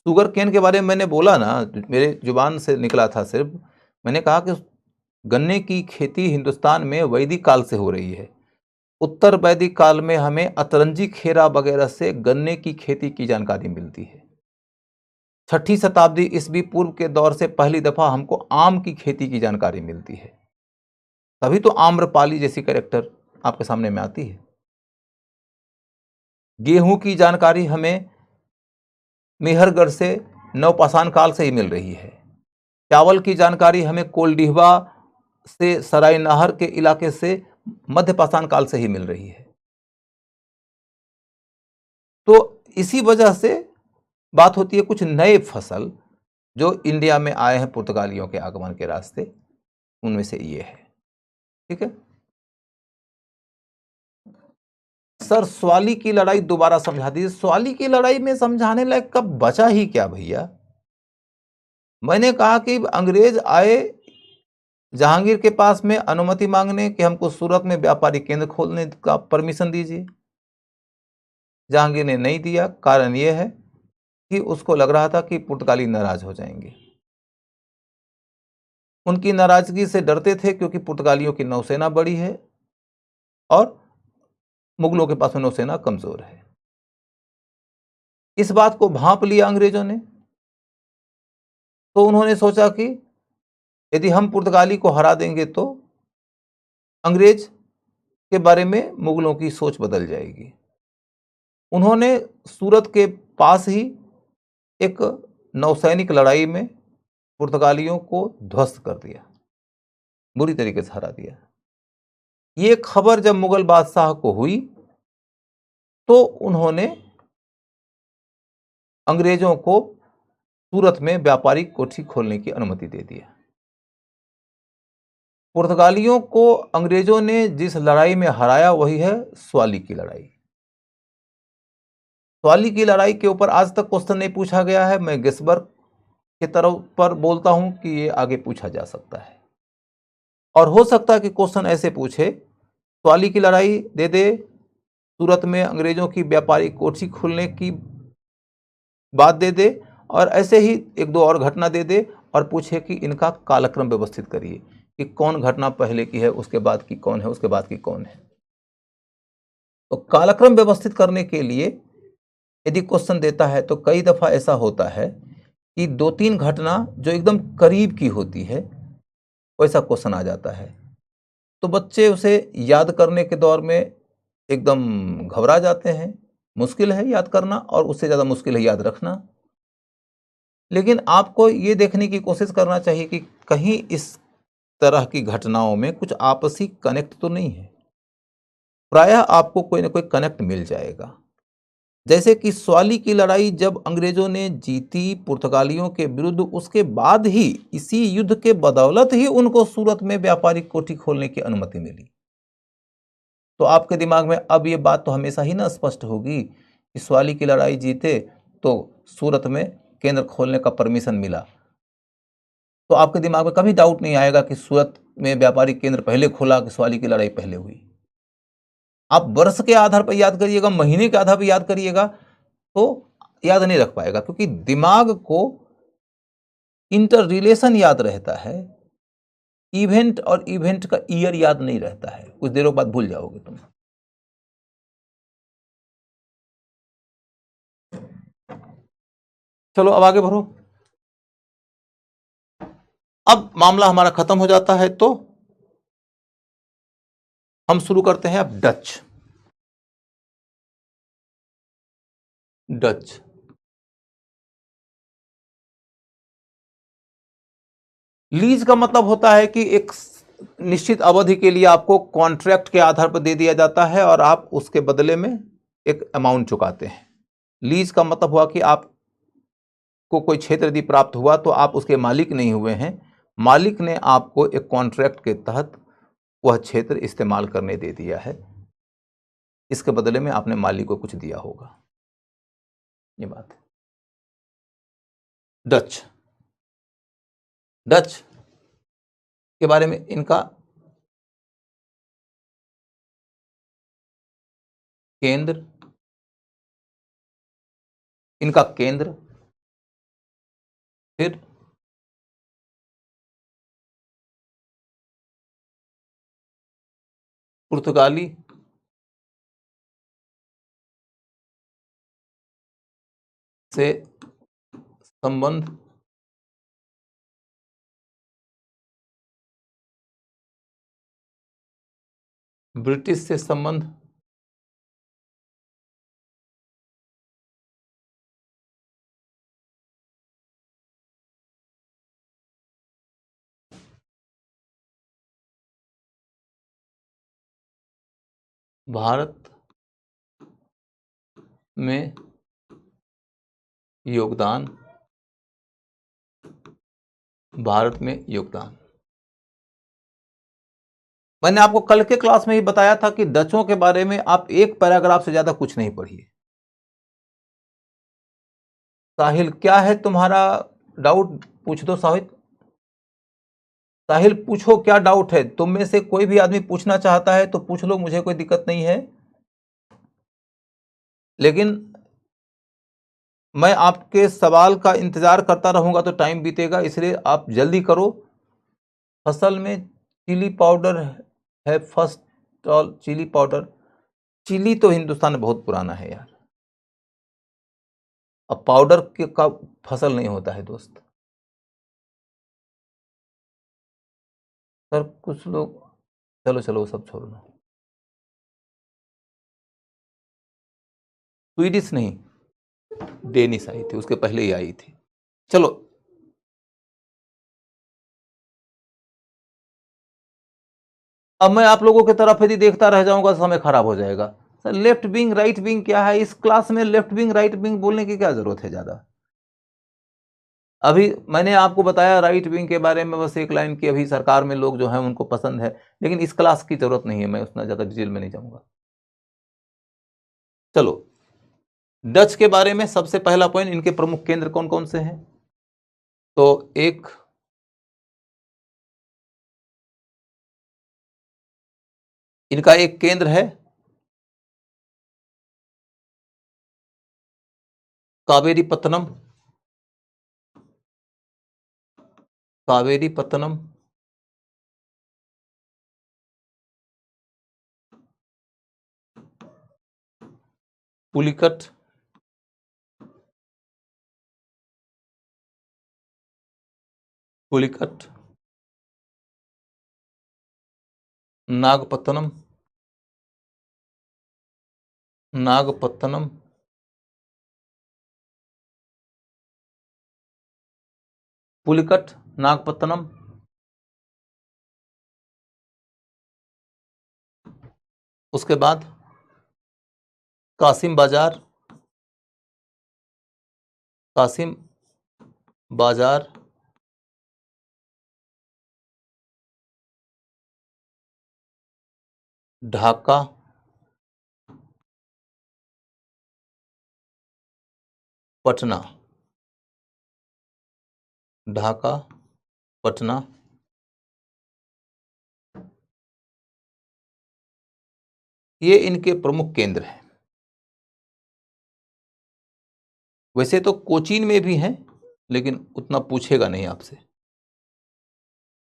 शुगर केन के बारे में मैंने बोला ना, मेरे जुबान से निकला था सिर्फ। मैंने कहा कि गन्ने की खेती हिंदुस्तान में वैदिक काल से हो रही है। उत्तर वैदिक काल में हमें अतरंजी खेरा वगैरह से गन्ने की खेती की जानकारी मिलती है। 6ठी शताब्दी ईस्वी पूर्व के दौर से पहली दफा हमको आम की खेती की जानकारी मिलती है। तभी तो आम्रपाली जैसी कैरेक्टर आपके सामने में आती है। गेहूं की जानकारी हमें मेहरगढ़ से नवपाषाण काल से ही मिल रही है। चावल की जानकारी हमें कोलडीहवा से सराय नहर के इलाके से मध्यपाषाण काल से ही मिल रही है। तो इसी वजह से बात होती है कुछ नए फसल जो इंडिया में आए हैं पुर्तगालियों के आगमन के रास्ते, उनमें से ये है। ठीक है सर, स्वाली की लड़ाई दोबारा समझा दीजिए। स्वाली की लड़ाई में समझाने लायक कब बचा ही क्या भैया। मैंने कहा कि अंग्रेज आए जहांगीर के पास में अनुमति मांगने कि हमको सूरत में व्यापारिक केंद्र खोलने का परमिशन दीजिए। जहांगीर ने नहीं दिया। कारण यह है कि उसको लग रहा था कि पुर्तगाली नाराज हो जाएंगे। उनकी नाराजगी से डरते थे क्योंकि पुर्तगालियों की नौसेना बड़ी है और मुगलों के पास में नौसेना कमजोर है। इस बात को भांप लिया अंग्रेजों ने। तो उन्होंने सोचा कि यदि हम पुर्तगाली को हरा देंगे तो अंग्रेज के बारे में मुगलों की सोच बदल जाएगी। उन्होंने सूरत के पास ही एक नौसैनिक लड़ाई में पुर्तगालियों को ध्वस्त कर दिया, बुरी तरीके से हरा दिया। ये खबर जब मुगल बादशाह को हुई तो उन्होंने अंग्रेजों को सूरत में व्यापारिक कोठी खोलने की अनुमति दे दिया। पुर्तगालियों को अंग्रेजों ने जिस लड़ाई में हराया वही है स्वाली की लड़ाई। स्वाली की लड़ाई के ऊपर आज तक क्वेश्चन नहीं पूछा गया है। मैं गेसवर्क के तरफ पर बोलता हूं कि ये आगे पूछा जा सकता है, और हो सकता है कि क्वेश्चन ऐसे पूछे, स्वाली की लड़ाई दे दे, सूरत में अंग्रेजों की व्यापारिक कोठी खुलने की बात दे दे, और ऐसे ही एक दो और घटना दे दे, और पूछे कि इनका कालक्रम व्यवस्थित करिए कि कौन घटना पहले की है, उसके बाद की कौन है, उसके बाद की कौन है। तो कालक्रम व्यवस्थित करने के लिए यदि क्वेश्चन देता है तो कई दफा ऐसा होता है कि दो तीन घटना जो एकदम करीब की होती है वैसा क्वेश्चन आ जाता है, तो बच्चे उसे याद करने के दौर में एकदम घबरा जाते हैं। मुश्किल है याद करना, और उससे ज़्यादा मुश्किल है याद रखना। लेकिन आपको ये देखने की कोशिश करना चाहिए कि कहीं इस तरह की घटनाओं में कुछ आपसी कनेक्ट तो नहीं है। प्रायः आपको कोई ना कोई कनेक्ट मिल जाएगा। जैसे कि स्वाली की लड़ाई जब अंग्रेजों ने जीती पुर्तगालियों के विरुद्ध, उसके बाद ही इसी युद्ध के बदौलत ही उनको सूरत में व्यापारिक कोठी खोलने की अनुमति मिली। तो आपके दिमाग में अब ये बात तो हमेशा ही ना स्पष्ट होगी कि स्वाली की लड़ाई जीते तो सूरत में केंद्र खोलने का परमिशन मिला। तो आपके दिमाग में कभी डाउट नहीं आएगा कि सूरत में व्यापारिक केंद्र पहले खोला कि स्वाली की लड़ाई पहले हुई। आप वर्ष के आधार पर याद करिएगा, महीने के आधार पर याद करिएगा तो याद नहीं रख पाएगा, क्योंकि दिमाग को इंटर रिलेशन याद रहता है, इवेंट और इवेंट का ईयर याद नहीं रहता है। कुछ देरों बाद भूल जाओगे तुम। चलो अब आगे बढ़ो। अब मामला हमारा खत्म हो जाता है तो हम शुरू करते हैं अब डच। डच लीज का मतलब होता है कि एक निश्चित अवधि के लिए आपको कॉन्ट्रैक्ट के आधार पर दे दिया जाता है और आप उसके बदले में एक अमाउंट चुकाते हैं। लीज का मतलब हुआ कि आपको कोई क्षेत्र यदि प्राप्त हुआ तो आप उसके मालिक नहीं हुए हैं, मालिक ने आपको एक कॉन्ट्रैक्ट के तहत वह क्षेत्र इस्तेमाल करने दे दिया है, इसके बदले में आपने मालिक को कुछ दिया होगा। ये बात है। डच डच के बारे में इनका केंद्र, फिर पुर्तगाली से संबंध, ब्रिटिश से संबंध, भारत में योगदान, भारत में योगदान। मैंने आपको कल के क्लास में ही बताया था कि डचों के बारे में आप एक पैराग्राफ से ज्यादा कुछ नहीं पढ़िए। साहिल क्या है तुम्हारा डाउट, पूछ दो। साहिल पूछो क्या डाउट है। तुम में से कोई भी आदमी पूछना चाहता है तो पूछ लो, मुझे कोई दिक्कत नहीं है, लेकिन मैं आपके सवाल का इंतजार करता रहूंगा तो टाइम बीतेगा, इसलिए आप जल्दी करो। फसल में चिली पाउडर है first all, chilli powder, chilli तो हिंदुस्तान में बहुत पुराना है यार। अब पाउडर का फसल नहीं होता है दोस्त। सर कुछ लोग, चलो चलो वो सब छोड़ लो। स्वीडिश नहीं, डेनिश आई थी, उसके पहले ही आई थी। चलो, अब मैं आप लोगों की तरफ यदि देखता रह जाऊंगा तो समय खराब हो जाएगा। Sir left wing right wing क्या है? इस क्लास में लेफ्ट विंग राइट विंग बोलने की क्या जरूरत है ज्यादा? अभी मैंने आपको बताया राइट विंग के बारे में बस एक लाइन की, अभी सरकार में लोग जो हैं उनको पसंद है, लेकिन इस क्लास की जरूरत नहीं है, मैं उतना ज्यादा डिटेल में नहीं जाऊंगा। चलो, डच के बारे में सबसे पहला पॉइंट, इनके प्रमुख केंद्र कौन कौन से हैं? तो एक इनका एक केंद्र है कावेरीपत्तनम, कावेरीपत्तनम। पुलिकट, पुलिकट। नागपत्तनम, नागपत्तनम। पुलिकट, नागपत्तनम। उसके बाद कासिम बाजार, कासिम बाजार। ढाका, पटना। ढाका, पटना। ये इनके प्रमुख केंद्र हैं। वैसे तो कोचीन में भी हैं, लेकिन उतना पूछेगा नहीं आपसे।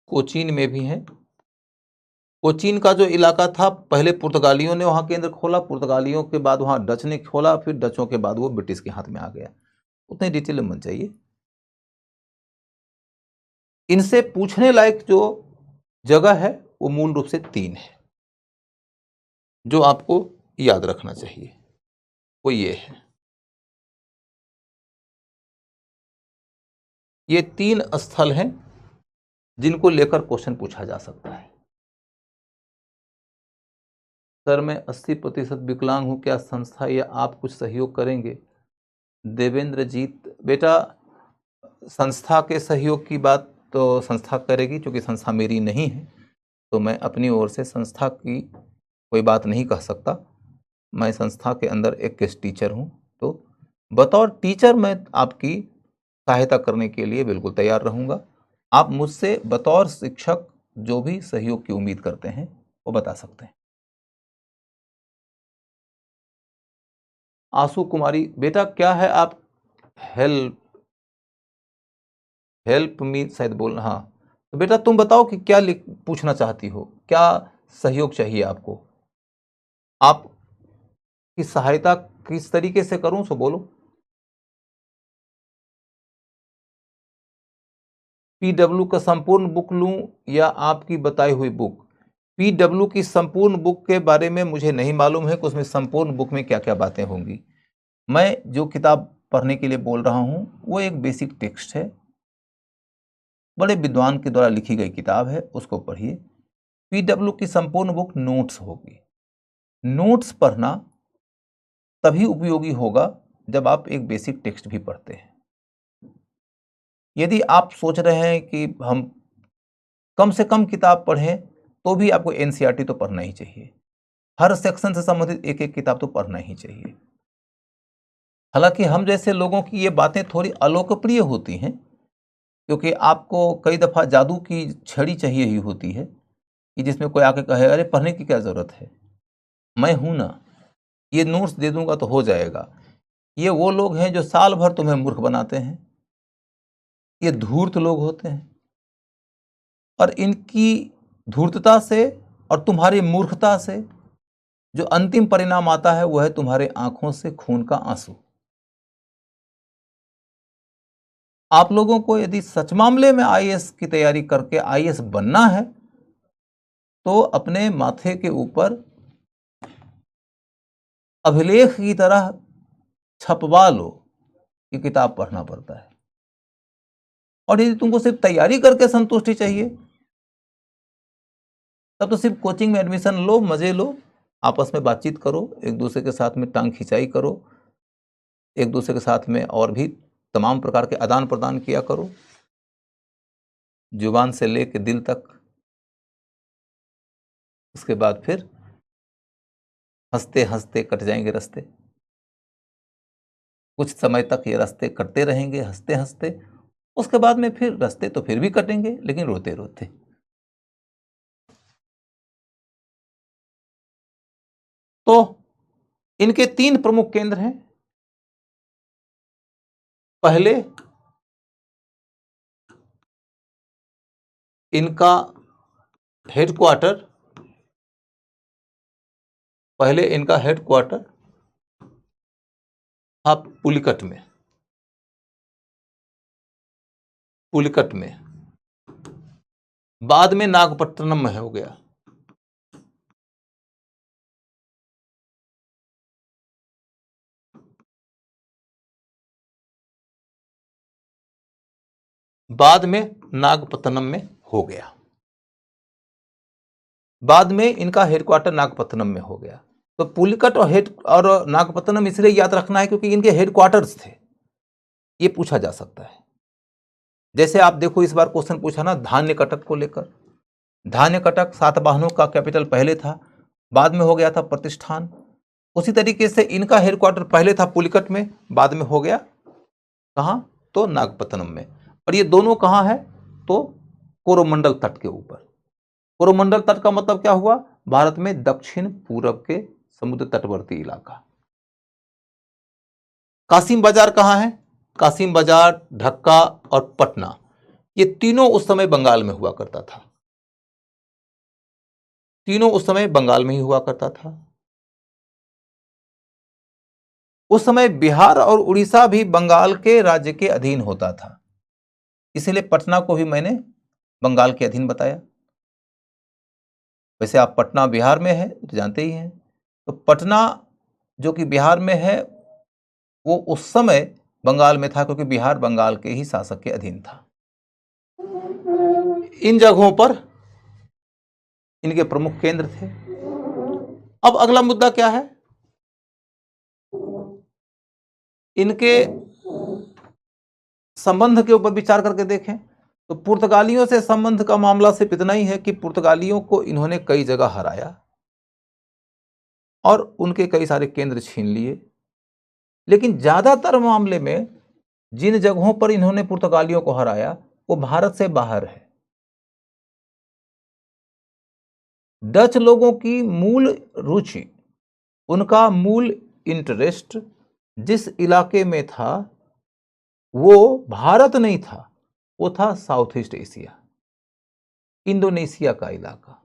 कोचीन में भी हैं। कोचीन का जो इलाका था, पहले पुर्तगालियों ने वहां केंद्र खोला, पुर्तगालियों के बाद वहां डच ने खोला, फिर डचों के बाद वो ब्रिटिश के हाथ में आ गया। उतनी डिटेल में मत चाहिए। इनसे पूछने लायक जो जगह है वो मूल रूप से 3 है जो आपको याद रखना चाहिए। वो ये है, ये 3 स्थल हैं जिनको लेकर क्वेश्चन पूछा जा सकता है। सर मैं 80% विकलांग हूं, क्या संस्था या आप कुछ सहयोग करेंगे? देवेंद्र जीत, बेटा संस्था के सहयोग की बात तो संस्था करेगी, क्योंकि संस्था मेरी नहीं है, तो मैं अपनी ओर से संस्था की कोई बात नहीं कह सकता। मैं संस्था के अंदर एक गेस्ट टीचर हूं, तो बतौर टीचर मैं आपकी सहायता करने के लिए बिल्कुल तैयार रहूंगा। आप मुझसे बतौर शिक्षक जो भी सहयोग की उम्मीद करते हैं वो बता सकते हैं। आंसू कुमारी, बेटा क्या है आप हेल्प हेल्प मी शायद बोलना, हाँ। तो बेटा तुम बताओ कि क्या पूछना चाहती हो, क्या सहयोग चाहिए आपको, आपकी सहायता किस तरीके से करूं, सो बोलो। पीडब्ल्यू का संपूर्ण बुक लूं या आपकी बताई हुई बुक? पीडब्ल्यू की संपूर्ण बुक के बारे में मुझे नहीं मालूम है कि उसमें संपूर्ण बुक में क्या क्या बातें होंगी। मैं जो किताब पढ़ने के लिए बोल रहा हूं वो एक बेसिक टेक्स्ट है, बड़े विद्वान के द्वारा लिखी गई किताब है, उसको पढ़िए। पीडब्ल्यू की संपूर्ण बुक नोट्स होगी। नोट्स पढ़ना तभी उपयोगी होगा जब आप एक बेसिक टेक्स्ट भी पढ़ते हैं। यदि आप सोच रहे हैं कि हम कम से कम किताब पढ़ें, तो भी आपको एनसीईआरटी तो पढ़ना ही चाहिए। हर सेक्शन से संबंधित एक एक किताब तो पढ़ना ही चाहिए। हालांकि हम जैसे लोगों की ये बातें थोड़ी अलोकप्रिय होती हैं, क्योंकि आपको कई दफ़ा जादू की छड़ी चाहिए ही होती है कि जिसमें कोई आके कहे अरे पढ़ने की क्या ज़रूरत है, मैं हूं ना, ये नोट्स दे दूंगा तो हो जाएगा। ये वो लोग हैं जो साल भर तुम्हें मूर्ख बनाते हैं, ये धूर्त लोग होते हैं, और इनकी धूर्तता से और तुम्हारी मूर्खता से जो अंतिम परिणाम आता है वह है तुम्हारे आंखों से खून का आंसू। आप लोगों को यदि सच मामले में आईएएस की तैयारी करके आईएएस बनना है, तो अपने माथे के ऊपर अभिलेख की तरह छपवा लो कि किताब पढ़ना पड़ता है। और यदि तुमको सिर्फ तैयारी करके संतुष्टि चाहिए, तब तो सिर्फ कोचिंग में एडमिशन लो, मजे लो, आपस में बातचीत करो, एक दूसरे के साथ में टांग खिंचाई करो, एक दूसरे के साथ में और भी तमाम प्रकार के आदान प्रदान किया करो, जुबान से लेके दिल तक। उसके बाद फिर हंसते हंसते कट जाएंगे रास्ते। कुछ समय तक ये रास्ते कटते रहेंगे हंसते हंसते, उसके बाद में फिर रास्ते तो फिर भी कटेंगे, लेकिन रोते रोते। तो इनके 3 प्रमुख केंद्र हैं। पहले इनका हेडक्वार्टर था पुलिकट में, बाद में नागपट्टनम में हो गया। बाद में नागपट्टनम में हो गया। बाद में इनका हेडक्वार्टर नागपट्टनम में हो गया। तो पुलिकट और नागपट्टनम इसलिए याद रखना है क्योंकि इनके हेडक्वार्टर्स थे। ये पूछा जा सकता है। जैसे आप देखो, इस बार क्वेश्चन पूछा ना धान्य कटक को लेकर। धान्य कटक सातवाहनों का कैपिटल पहले था, बाद में हो गया था प्रतिष्ठान। उसी तरीके से इनका हेडक्वार्टर पहले था पुलिकट में, बाद में हो गया कहां? तो नागपट्टनम में। और ये दोनों कहां है? तो कोरोमंडल तट के ऊपर। कोरोमंडल तट का मतलब क्या हुआ? भारत में दक्षिण पूरब के समुद्र तटवर्ती इलाका। कासिम बाजार कहां है? कासिम बाजार, ढक्का और पटना, ये तीनों उस समय बंगाल में हुआ करता था। तीनों उस समय बंगाल में ही हुआ करता था। उस समय बिहार और उड़ीसा भी बंगाल के राज्य के अधीन होता था, इसलिए पटना को भी मैंने बंगाल के अधीन बताया। वैसे आप पटना बिहार में है तो जानते ही हैं। तो पटना जो कि बिहार में है, वो उस समय बंगाल में था क्योंकि बिहार बंगाल के ही शासक के अधीन था। इन जगहों पर इनके प्रमुख केंद्र थे। अब अगला मुद्दा क्या है? इनके संबंध के ऊपर विचार करके देखें तो पुर्तगालियों से संबंध का मामला सिर्फ इतना ही है कि पुर्तगालियों को इन्होंने कई जगह हराया और उनके कई सारे केंद्र छीन लिए। लेकिन ज्यादातर मामले में जिन जगहों पर इन्होंने पुर्तगालियों को हराया वो भारत से बाहर है। डच लोगों की मूल रुचि, उनका मूल इंटरेस्ट जिस इलाके में था वो भारत नहीं था, वो था साउथ ईस्ट एशिया, इंडोनेशिया का इलाका।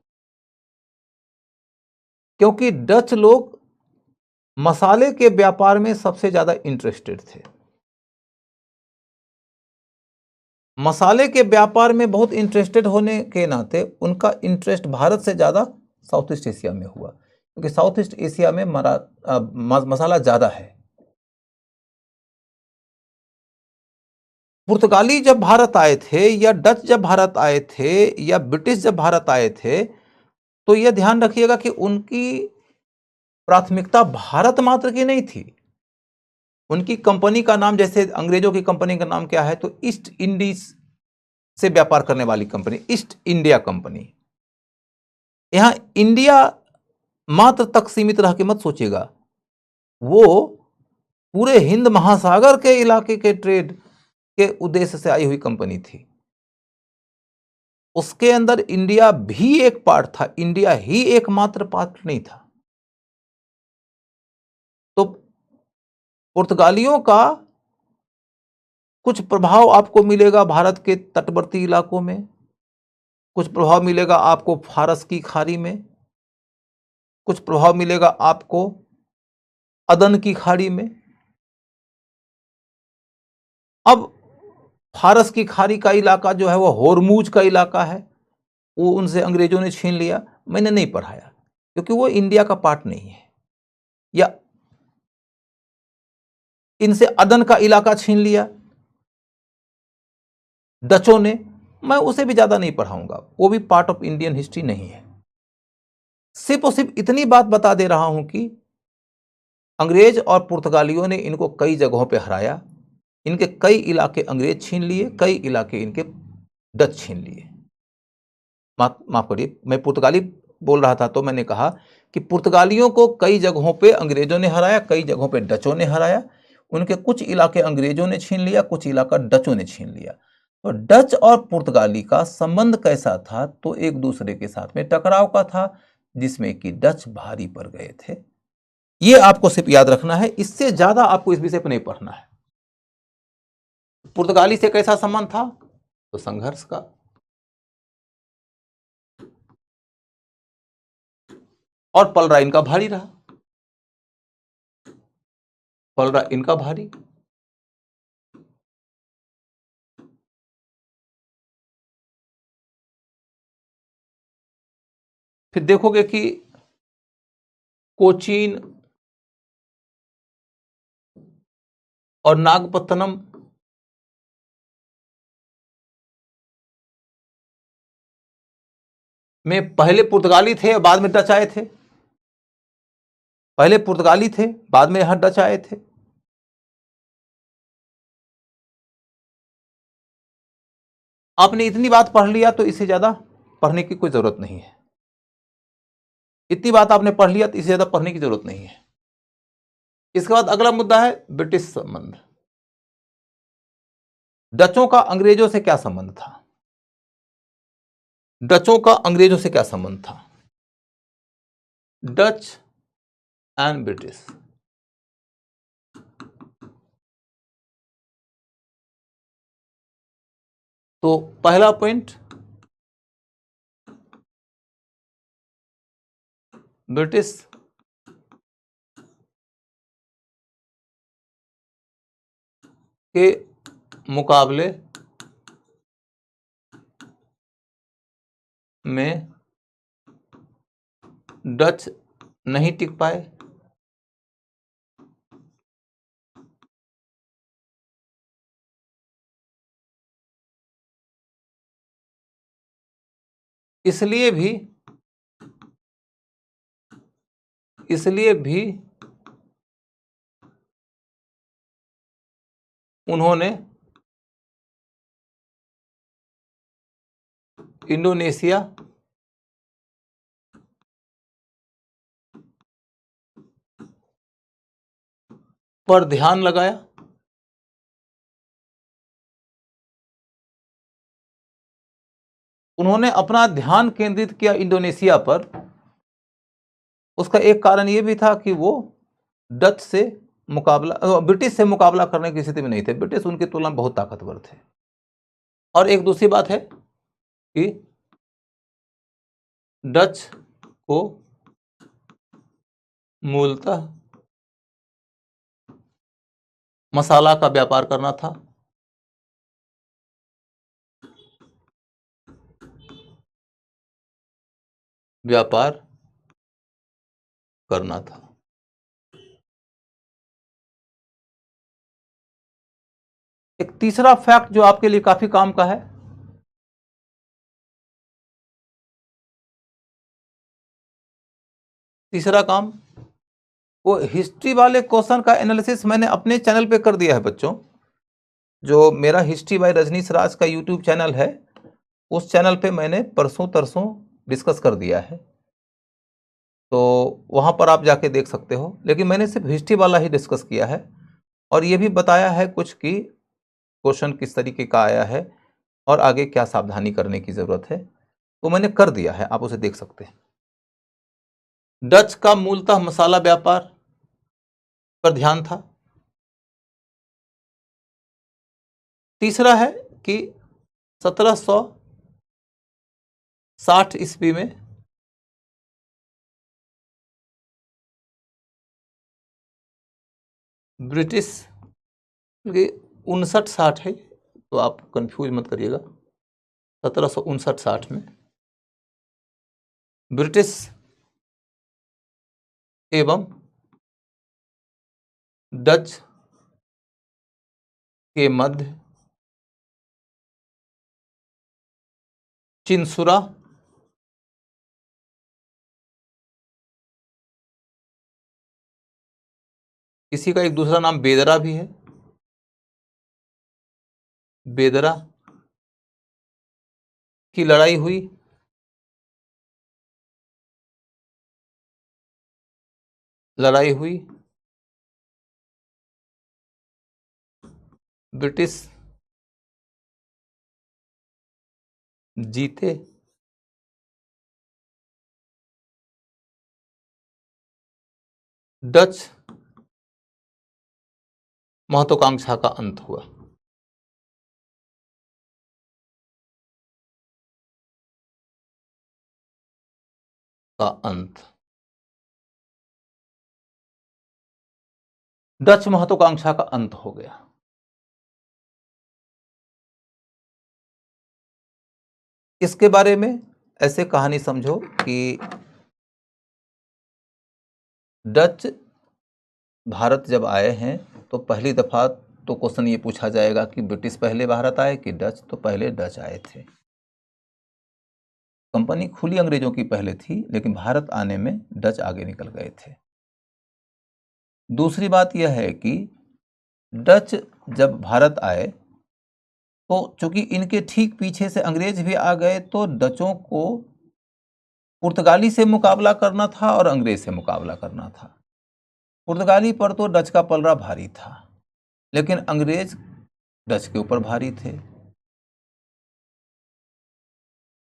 क्योंकि डच लोग मसाले के व्यापार में सबसे ज्यादा इंटरेस्टेड थे। मसाले के व्यापार में बहुत इंटरेस्टेड होने के नाते उनका इंटरेस्ट भारत से ज्यादा साउथ ईस्ट एशिया में हुआ, क्योंकि साउथ ईस्ट एशिया में मसाला ज्यादा है। पुर्तगाली जब भारत आए थे या डच जब भारत आए थे या ब्रिटिश जब भारत आए थे, तो यह ध्यान रखिएगा कि उनकी प्राथमिकता भारत मात्र की नहीं थी। उनकी कंपनी का नाम, जैसे अंग्रेजों की कंपनी का नाम क्या है? तो ईस्ट इंडीज से व्यापार करने वाली कंपनी, ईस्ट इंडिया कंपनी। यहां इंडिया मात्र तक सीमित रह के मत सोचिएगा, वो पूरे हिंद महासागर के इलाके के ट्रेड के उद्देश्य से आई हुई कंपनी थी। उसके अंदर इंडिया भी एक पार्ट था, इंडिया ही एकमात्र पार्ट नहीं था। तो पुर्तगालियों का कुछ प्रभाव आपको मिलेगा भारत के तटवर्ती इलाकों में, कुछ प्रभाव मिलेगा आपको फारस की खाड़ी में, कुछ प्रभाव मिलेगा आपको अदन की खाड़ी में। अब फारस की खाड़ी का इलाका जो है वो होर्मुज का इलाका है, वो उनसे अंग्रेजों ने छीन लिया, मैंने नहीं पढ़ाया, क्योंकि वो इंडिया का पार्ट नहीं है। या इनसे अदन का इलाका छीन लिया डचों ने, मैं उसे भी ज्यादा नहीं पढ़ाऊंगा, वो भी पार्ट ऑफ इंडियन हिस्ट्री नहीं है। सिर्फ और सिर्फ इतनी बात बता दे रहा हूं कि अंग्रेज और पुर्तगालियों ने इनको कई जगहों पे हराया, इनके कई इलाके अंग्रेज छीन लिए, कई इलाके इनके डच छीन लिए। माफ करिए, मैं पुर्तगाली बोल रहा था तो मैंने कहा कि पुर्तगालियों को कई जगहों पे अंग्रेजों ने हराया, कई जगहों पे डचों ने हराया। उनके कुछ इलाके अंग्रेजों ने छीन लिया, कुछ इलाका डचों ने छीन लिया। तो डच और पुर्तगाली का संबंध कैसा था? तो एक दूसरे के साथ में टकराव का था, जिसमें कि डच भारी पड़ गए थे। ये आपको सिर्फ याद रखना है, इससे ज्यादा आपको इस विषय पर नहीं पढ़ना है। पुर्तगाली से कैसा संबंध था? तो संघर्ष का। और पलड़ा इनका भारी रहा, पलड़ा इनका भारी। फिर देखोगे कि कोचीन और नागपत्तनम में पहले पुर्तगाली थे और बाद में डच आए थे। पहले पुर्तगाली थे, बाद में यहां डच आए थे। आपने इतनी बात पढ़ लिया तो इससे ज्यादा पढ़ने की कोई जरूरत नहीं है। इतनी बात आपने पढ़ लिया तो इससे ज्यादा पढ़ने की जरूरत नहीं है। इसके बाद अगला मुद्दा है ब्रिटिश संबंध। डचों का अंग्रेजों से क्या संबंध था? डचों का अंग्रेजों से क्या संबंध था? Dutch and British. तो पहला पॉइंट, ब्रिटिश के मुकाबले में डच नहीं टिक पाए। इसलिए भी उन्होंने इंडोनेशिया पर ध्यान लगाया। उन्होंने अपना ध्यान केंद्रित किया इंडोनेशिया पर। उसका एक कारण यह भी था कि वो डच से मुकाबला, ब्रिटिश से मुकाबला करने की स्थिति में नहीं थे। ब्रिटिश उनकी तुलना में बहुत ताकतवर थे। और एक दूसरी बात है कि डच को मूलतः मसाला का व्यापार करना था। एक तीसरा फैक्ट जो आपके लिए काफी काम का है, तीसरा काम, वो हिस्ट्री वाले क्वेश्चन का एनालिसिस मैंने अपने चैनल पे कर दिया है बच्चों। जो मेरा हिस्ट्री बाय रजनीश राज का यूट्यूब चैनल है, उस चैनल पे मैंने परसों तरसों डिस्कस कर दिया है, तो वहां पर आप जाके देख सकते हो। लेकिन मैंने सिर्फ हिस्ट्री वाला ही डिस्कस किया है, और ये भी बताया है कुछ कि क्वेश्चन किस तरीके का आया है और आगे क्या सावधानी करने की जरूरत है, तो मैंने कर दिया है, आप उसे देख सकते हैं। डच का मूलतः मसाला व्यापार पर ध्यान था। तीसरा है कि 1760 ईस्वी में ब्रिटिश, 59-60 है तो आप कंफ्यूज मत करिएगा, 1759-60 में ब्रिटिश एवं डच के मध्य चिनसुरा किसी का एक दूसरा नाम बेदरा भी है, बेदरा की लड़ाई हुई। लड़ाई हुई, ब्रिटिश जीते, डच महत्वाकांक्षा का अंत हुआ। का अंत, डच महत्वाकांक्षा का अंत हो गया। इसके बारे में ऐसे कहानी समझो कि डच भारत जब आए हैं तो पहली दफा तो क्वेश्चन ये पूछा जाएगा कि ब्रिटिश पहले भारत आए कि डच, तो पहले डच आए थे। कंपनी खुली अंग्रेजों की पहले थी, लेकिन भारत आने में डच आगे निकल गए थे। दूसरी बात यह है कि डच जब भारत आए तो चूंकि इनके ठीक पीछे से अंग्रेज भी आ गए, तो डचों को पुर्तगाली से मुकाबला करना था और अंग्रेज से मुकाबला करना था। पुर्तगाली पर तो डच का पलड़ा भारी था, लेकिन अंग्रेज डच के ऊपर भारी थे।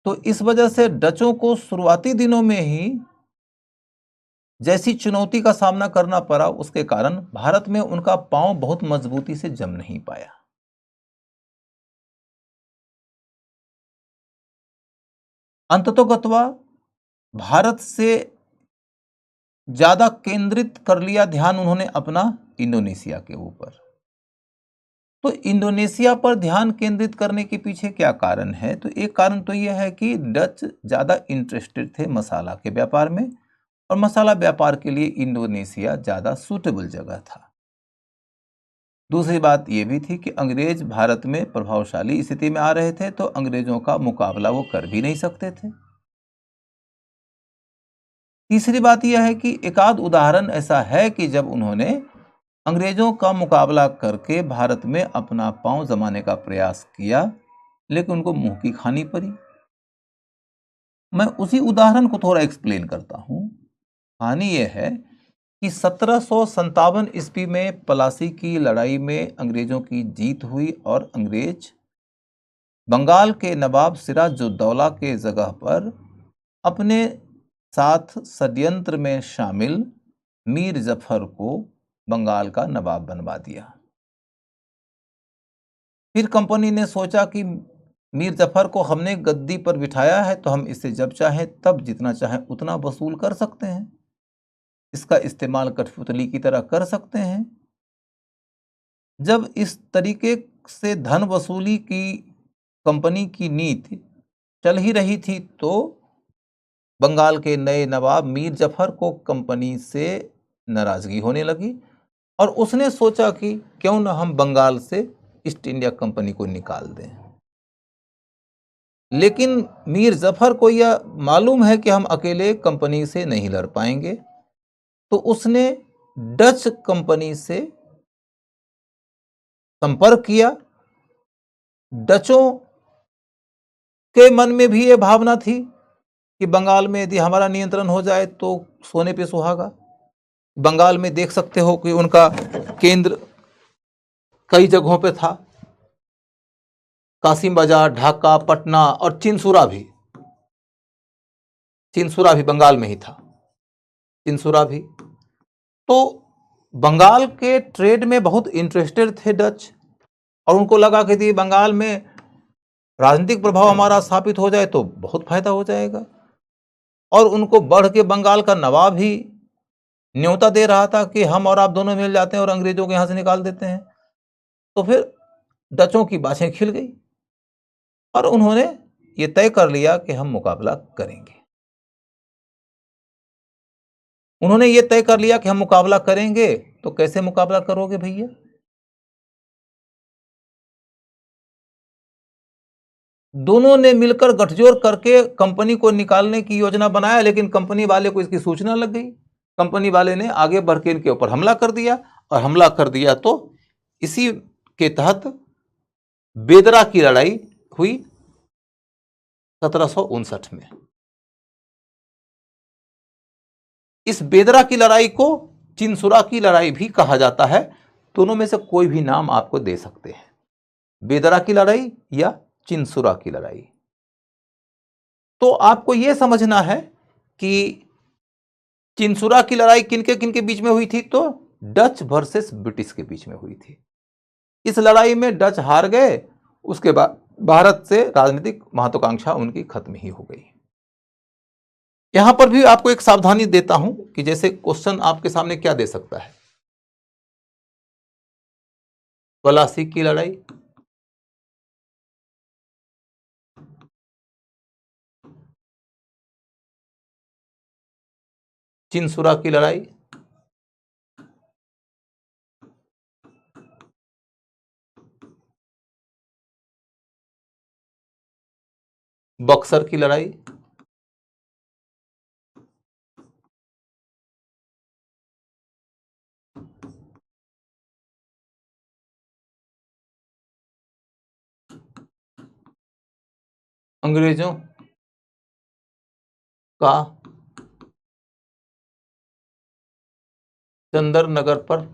तो इस वजह से डचों को शुरुआती दिनों में ही जैसी चुनौती का सामना करना पड़ा, उसके कारण भारत में उनका पांव बहुत मजबूती से जम नहीं पाया। अंततोगत्वा भारत से ज्यादा केंद्रित कर लिया ध्यान उन्होंने अपना इंडोनेशिया के ऊपर। तो इंडोनेशिया पर ध्यान केंद्रित करने के पीछे क्या कारण है? तो एक कारण तो यह है कि डच ज्यादा इंटरेस्टेड थे मसाला के व्यापार में, और मसाला व्यापार के लिए इंडोनेशिया ज्यादा सूटेबल जगह था। दूसरी बात यह भी थी कि अंग्रेज भारत में प्रभावशाली स्थिति में आ रहे थे, तो अंग्रेजों का मुकाबला वो कर भी नहीं सकते थे। तीसरी बात यह है कि एकाध उदाहरण ऐसा है कि जब उन्होंने अंग्रेजों का मुकाबला करके भारत में अपना पांव जमाने का प्रयास किया, लेकिन उनको मुंह की खानी पड़ी। मैं उसी उदाहरण को थोड़ा एक्सप्लेन करता हूं। कहानी यह है कि 1757 ईस्वी में पलासी की लड़ाई में अंग्रेजों की जीत हुई, और अंग्रेज बंगाल के नवाब सिराजुद्दौला के जगह पर अपने साथ षड्यंत्र में शामिल मीर जफर को बंगाल का नवाब बनवा दिया। फिर कंपनी ने सोचा कि मीर जफर को हमने गद्दी पर बिठाया है, तो हम इससे जब चाहें तब जितना चाहें उतना वसूल कर सकते हैं, इसका इस्तेमाल कठपुतली की तरह कर सकते हैं। जब इस तरीके से धन वसूली की कंपनी की नीति चल ही रही थी, तो बंगाल के नए नवाब मीर जफर को कंपनी से नाराजगी होने लगी, और उसने सोचा कि क्यों ना हम बंगाल से ईस्ट इंडिया कंपनी को निकाल दें। लेकिन मीर जफर को यह मालूम है कि हम अकेले कंपनी से नहीं लड़ पाएंगे, तो उसने डच कंपनी से संपर्क किया। डचों के मन में भी यह भावना थी कि बंगाल में यदि हमारा नियंत्रण हो जाए तो सोने पे सुहागा। बंगाल में देख सकते हो कि उनका केंद्र कई जगहों पे था, कासिम बाजार, ढाका, पटना और चिनसुरा भी। चिनसुरा भी बंगाल में ही था, चिनसुरा भी। तो बंगाल के ट्रेड में बहुत इंटरेस्टेड थे डच, और उनको लगा कि यदि बंगाल में राजनीतिक प्रभाव हमारा स्थापित हो जाए तो बहुत फायदा हो जाएगा। और उनको बढ़ के बंगाल का नवाब ही न्योता दे रहा था कि हम और आप दोनों मिल जाते हैं और अंग्रेजों को यहां से निकाल देते हैं। तो फिर डचों की बाछें खिल गई, और उन्होंने ये तय कर लिया कि हम मुकाबला करेंगे। उन्होंने ये तय कर लिया कि हम मुकाबला करेंगे, तो कैसे मुकाबला करोगे भैया? दोनों ने मिलकर गठजोड़ करके कंपनी को निकालने की योजना बनाया, लेकिन कंपनी वाले को इसकी सूचना लग गई। कंपनी वाले ने आगे बढ़ के इनके ऊपर हमला कर दिया, और हमला कर दिया तो इसी के तहत बेदरा की लड़ाई हुई 1759 में। इस बेदरा की लड़ाई को चिनसुरा की लड़ाई भी कहा जाता है। दोनों में से कोई भी नाम आपको दे सकते हैं, बेदरा की लड़ाई या चिनसुरा की लड़ाई। तो आपको यह समझना है कि चिनसुरा की लड़ाई किनके किनके बीच में हुई थी, तो डच वर्सेस ब्रिटिश के बीच में हुई थी। इस लड़ाई में डच हार गए, उसके बाद भारत से राजनीतिक महत्वाकांक्षा उनकी खत्म ही हो गई। यहां पर भी आपको एक सावधानी देता हूं कि जैसे क्वेश्चन आपके सामने क्या दे सकता है, प्लासी की लड़ाई, चिनसुरा की लड़ाई, बक्सर की लड़ाई, अंग्रेजों का चंदर नगर पर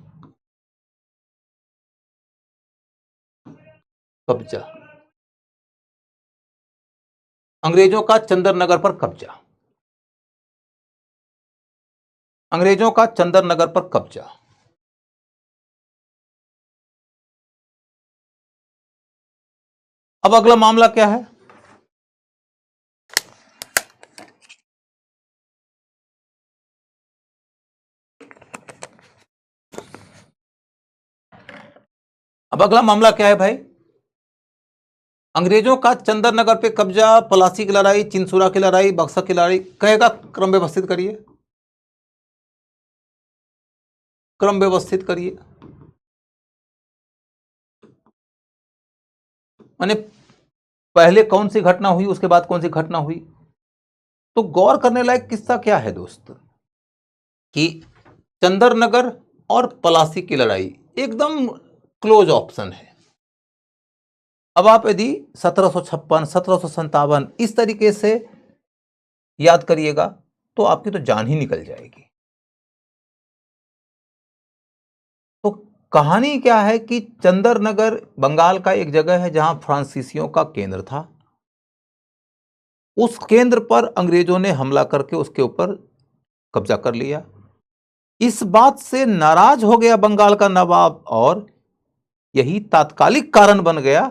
कब्जा, अंग्रेजों का चंदर नगर पर कब्जा, अंग्रेजों का चंदर नगर पर कब्जा। अब अगला मामला क्या है, अब अगला मामला क्या है भाई, अंग्रेजों का चंदर नगर पे कब्जा, प्लासी की लड़ाई, चिनसुरा की लड़ाई, बक्सर की लड़ाई। कहेगा क्रम व्यवस्थित करिए, क्रम व्यवस्थित करिए। माने पहले कौन सी घटना हुई, उसके बाद कौन सी घटना हुई। तो गौर करने लायक किस्सा क्या है दोस्त, कि चंदर नगर और प्लासी की लड़ाई एकदम क्लोज ऑप्शन है। अब आप यदि 1756, 1757 इस तरीके से याद करिएगा तो आपकी तो जान ही निकल जाएगी। तो कहानी क्या है कि चंदर नगर बंगाल का एक जगह है जहां फ्रांसीसियों का केंद्र था। उस केंद्र पर अंग्रेजों ने हमला करके उसके ऊपर कब्जा कर लिया। इस बात से नाराज हो गया बंगाल का नवाब, और यही तात्कालिक कारण बन गया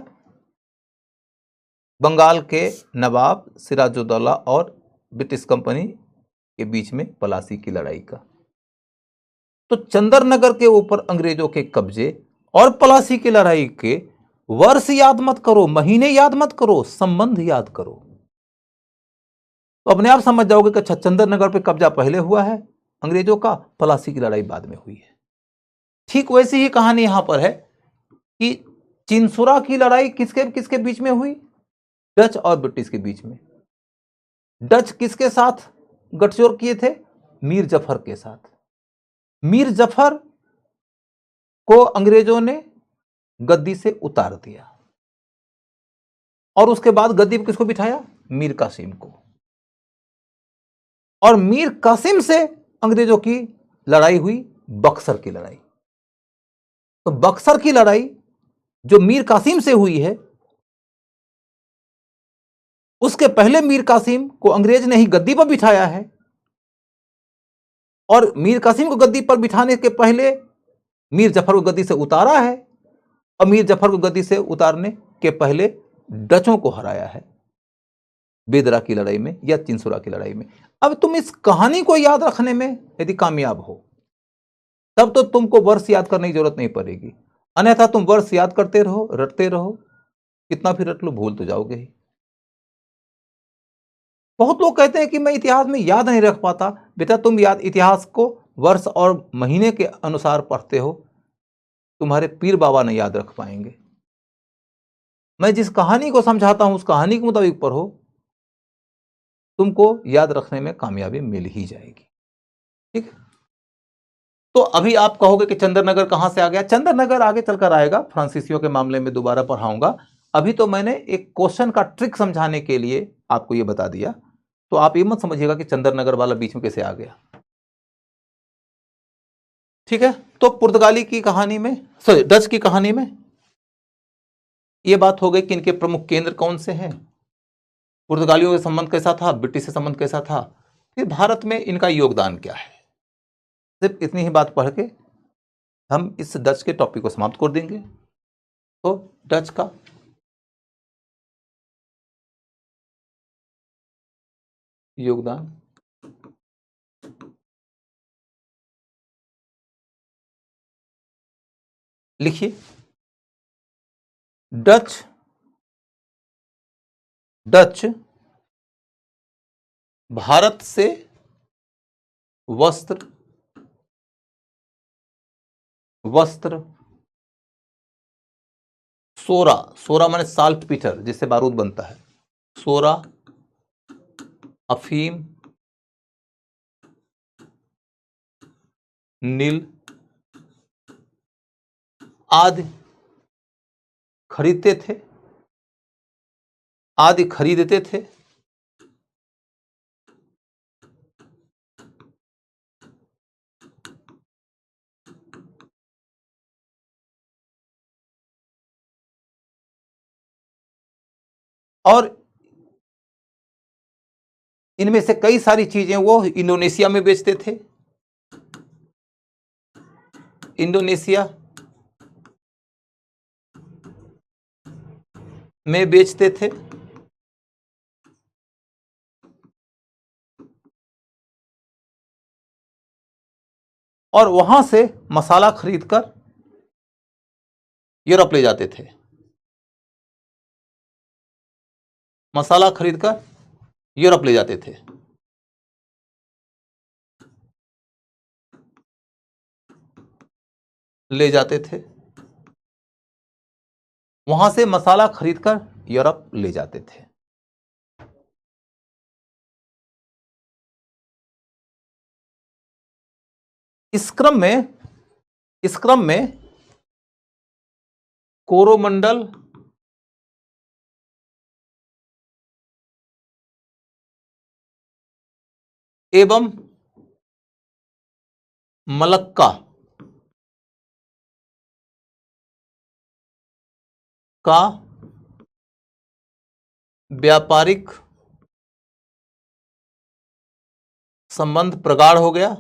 बंगाल के नवाब सिराजुद्दौला और ब्रिटिश कंपनी के बीच में प्लासी की लड़ाई का। तो चंदर नगर के ऊपर अंग्रेजों के कब्जे और प्लासी की लड़ाई के वर्ष याद मत करो, महीने याद मत करो, संबंध याद करो, तो अपने आप समझ जाओगे कि अच्छा, चंदर नगर पे कब्जा पहले हुआ है अंग्रेजों का, प्लासी की लड़ाई बाद में हुई है। ठीक वैसी ही कहानी यहां पर है कि चिनसुरा की लड़ाई किसके किसके बीच में हुई, डच और ब्रिटिश के बीच में। डच किसके साथ गठजोड़ किए थे, मीर जफर के साथ। मीर जफर को अंग्रेजों ने गद्दी से उतार दिया, और उसके बाद गद्दी पर किसको बिठाया, मीर कासिम को। और मीर कासिम से अंग्रेजों की लड़ाई हुई, बक्सर की लड़ाई। तो बक्सर की लड़ाई जो मीर कासिम से हुई है, उसके पहले मीर कासिम को अंग्रेज ने ही गद्दी पर बिठाया है, और मीर कासिम को गद्दी पर बिठाने के पहले मीर जफर को गद्दी से उतारा है, और मीर जफर को गद्दी से उतारने के पहले डचों को हराया है बेदरा की लड़ाई में या चिनसुरा की लड़ाई में। अब तुम इस कहानी को याद रखने में यदि कामयाब हो, तब तो तुमको वर्ष याद करने की जरूरत नहीं पड़ेगी, अन्यथा तुम वर्ष याद करते रहो, रटते रहो, कितना भी रट लो भूल तो जाओगे ही। बहुत लोग कहते हैं कि मैं इतिहास में याद नहीं रख पाता। बेटा, तुम इतिहास को वर्ष और महीने के अनुसार पढ़ते हो, तुम्हारे पीर बाबा नहीं याद रख पाएंगे। मैं जिस कहानी को समझाता हूं उस कहानी के मुताबिक पढ़ो, तुमको याद रखने में कामयाबी मिल ही जाएगी। ठीक है, तो अभी आप कहोगे कि चंद्रनगर कहां से आ गया? चंद्रनगर आगे चलकर आएगा, फ्रांसीसियों के मामले में दोबारा पढ़ाऊंगा। अभी तो मैंने एक क्वेश्चन का ट्रिक समझाने के लिए आपको यह बता दिया, तो आप ये मत समझिएगा कि चंद्रनगर वाला बीच में कैसे आ गया। ठीक है, तो पुर्तगाली की कहानी में, सॉरी डच की कहानी में यह बात हो गई कि इनके प्रमुख केंद्र कौन से हैं, पुर्तगालियों का संबंध कैसा था, ब्रिटिश से संबंध कैसा था, फिर भारत में इनका योगदान क्या है। सिर्फ इतनी ही बात पढ़ के हम इस डच के टॉपिक को समाप्त कर देंगे। तो डच का योगदान, लिखिए, डच भारत से वस्त्र सोरा माने साल्ट पीटर जिससे बारूद बनता है, सोरा, अफीम, नील आदि खरीदते थे। और इनमें से कई सारी चीजें वो इंडोनेशिया में बेचते थे, इंडोनेशिया में बेचते थे, और वहां से मसाला खरीदकर यूरोप ले जाते थे, मसाला खरीदकर यूरोप ले जाते थे। वहां से मसाला खरीदकर यूरोप ले जाते थे। इस क्रम में कोरोमंडल एवं मलक्का का व्यापारिक संबंध प्रगाढ़ हो गया।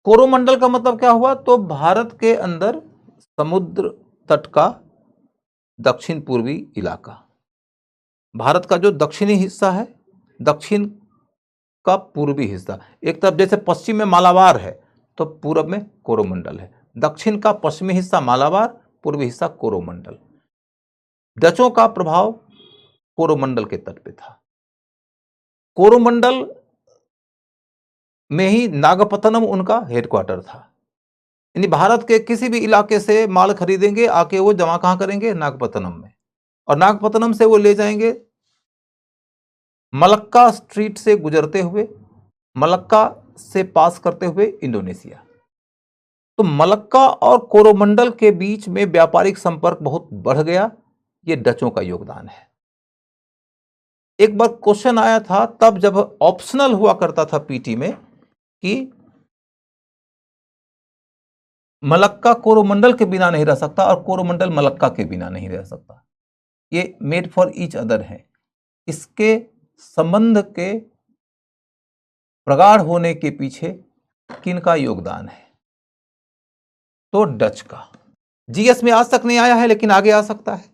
कोरोमंडल का मतलब क्या हुआ? तो भारत के अंदर समुद्र तट का दक्षिण पूर्वी इलाका, भारत का जो दक्षिणी हिस्सा है, दक्षिण का पूर्वी हिस्सा, एक तरफ जैसे पश्चिम में मालाबार है तो पूर्व में कोरोमंडल है, दक्षिण का पश्चिमी हिस्सा मालाबार, पूर्वी हिस्सा कोरोमंडल। डचों का प्रभाव कोरोमंडल के तट पे था। कोरोमंडल में ही नागपत्तनम उनका हेडक्वार्टर था। यानी भारत के किसी भी इलाके से माल खरीदेंगे, आके वो जमा कहां करेंगे? नागपत्तनम में, और नागपत्तनम से वो ले जाएंगे मलक्का स्ट्रीट से गुजरते हुए, मलक्का से पास करते हुए इंडोनेशिया। तो मलक्का और कोरोमंडल के बीच में व्यापारिक संपर्क बहुत बढ़ गया। ये डचों का योगदान है। एक बार क्वेश्चन आया था तब जब ऑप्शनल हुआ करता था पीटी में कि मलक्का कोरोमंडल के बिना नहीं रह सकता और कोरोमंडल मलक्का के बिना नहीं रह सकता, ये मेड फॉर ईच अदर है। इसके संबंध के प्रगाढ़ होने के पीछे किनका योगदान है? तो डच का। जीएस में आज तक नहीं आया है लेकिन आगे आ सकता है।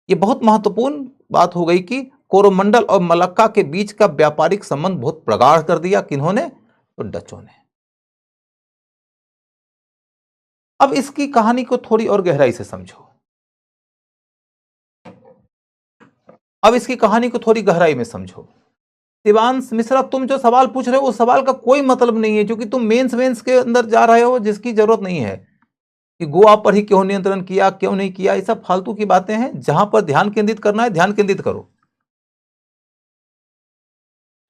ये बहुत महत्वपूर्ण बात हो गई कि कोरोमंडल और मलक्का के बीच का व्यापारिक संबंध बहुत प्रगाढ़ कर दिया किन्होंने? तो डचों ने। अब इसकी कहानी को थोड़ी और गहराई से समझो। अब इसकी कहानी को थोड़ी गहराई में समझो। शिवांश मिश्रा, तुम जो सवाल पूछ रहे हो उस सवाल का कोई मतलब नहीं है, क्योंकि तुम मेंस के अंदर जा रहे हो जिसकी जरूरत नहीं है कि गोवा पर ही क्यों नियंत्रण किया, क्यों नहीं किया। ये सब फालतू की बातें हैं। जहां पर ध्यान केंद्रित करना है ध्यान केंद्रित करो।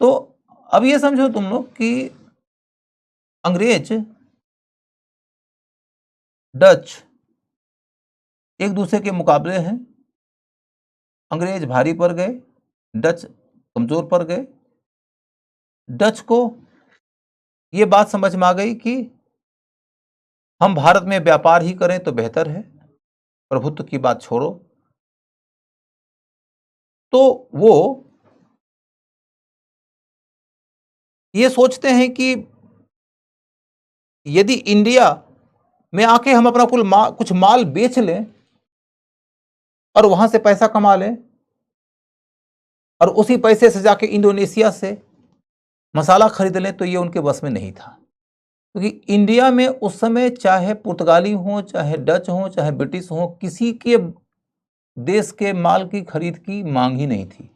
तो अब ये समझो तुम लोग कि अंग्रेज डच एक दूसरे के मुकाबले हैं। अंग्रेज भारी पड़ गए, डच कमजोर पड़ गए। डच को यह बात समझ में आ गई कि हम भारत में व्यापार ही करें तो बेहतर है, प्रभुत्व की बात छोड़ो। तो वो ये सोचते हैं कि यदि इंडिया में आके हम अपना कुछ माल बेच लें और वहां से पैसा कमा लें और उसी पैसे से जाके इंडोनेशिया से मसाला खरीद लें, तो ये उनके बस में नहीं था। क्योंकि इंडिया में उस समय चाहे पुर्तगाली हो, चाहे डच हो, चाहे ब्रिटिश हो, किसी के देश के माल की खरीद की मांग ही नहीं थी।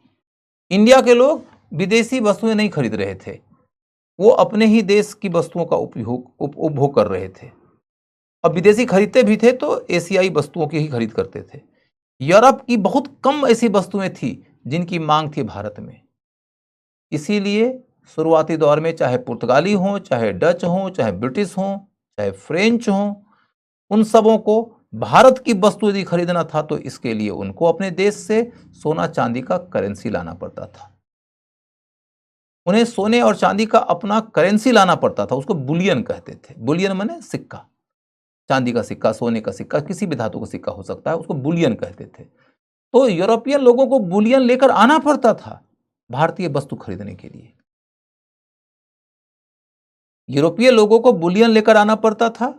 इंडिया के लोग विदेशी वस्तुएं नहीं खरीद रहे थे, वो अपने ही देश की वस्तुओं का उपभोग कर रहे थे। और विदेशी खरीदते भी थे तो एशियाई वस्तुओं की ही खरीद करते थे। यूरोप की बहुत कम ऐसी वस्तुएं थी जिनकी मांग थी भारत में। इसीलिए शुरुआती दौर में चाहे पुर्तगाली हो, चाहे डच हो, चाहे ब्रिटिश हो, चाहे फ्रेंच हो, उन सबों को भारत की वस्तु यदि खरीदना था तो इसके लिए उनको अपने देश से सोना चांदी का करेंसी लाना पड़ता था। उन्हें सोने और चांदी का अपना करेंसी लाना पड़ता था। उसको बुलियन कहते थे। बुलियन माने सिक्का, चांदी का सिक्का, सोने का सिक्का, किसी भी धातु का सिक्का हो सकता है, उसको बुलियन कहते थे। तो यूरोपियन लोगों को बुलियन लेकर आना पड़ता था भारतीय वस्तु खरीदने के लिए। यूरोपीय लोगों को बुलियन लेकर आना पड़ता था,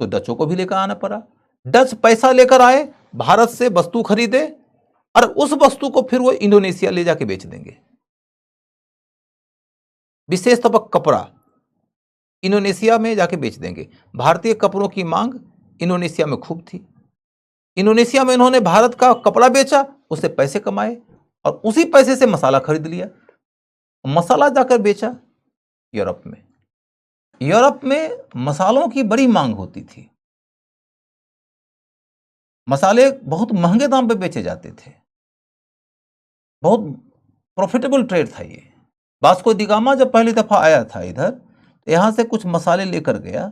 तो डचों को भी लेकर आना पड़ा। डच पैसा लेकर आए, भारत से वस्तु खरीदे और उस वस्तु को फिर वो इंडोनेशिया ले जाके बेच देंगे। विशेष तौर पर कपड़ा इंडोनेशिया में जाके बेच देंगे। भारतीय कपड़ों की मांग इंडोनेशिया में खूब थी। इंडोनेशिया में इन्होंने भारत का कपड़ा बेचा, उससे पैसे कमाए और उसी पैसे से मसाला खरीद लिया, मसाला जाकर बेचा यूरोप में। यूरोप में मसालों की बड़ी मांग होती थी। मसाले बहुत महंगे दाम पे बेचे जाते थे। बहुत प्रॉफिटेबल ट्रेड था ये। वास्को डी गामा जब पहली दफा आया था इधर, तो यहां से कुछ मसाले लेकर गया।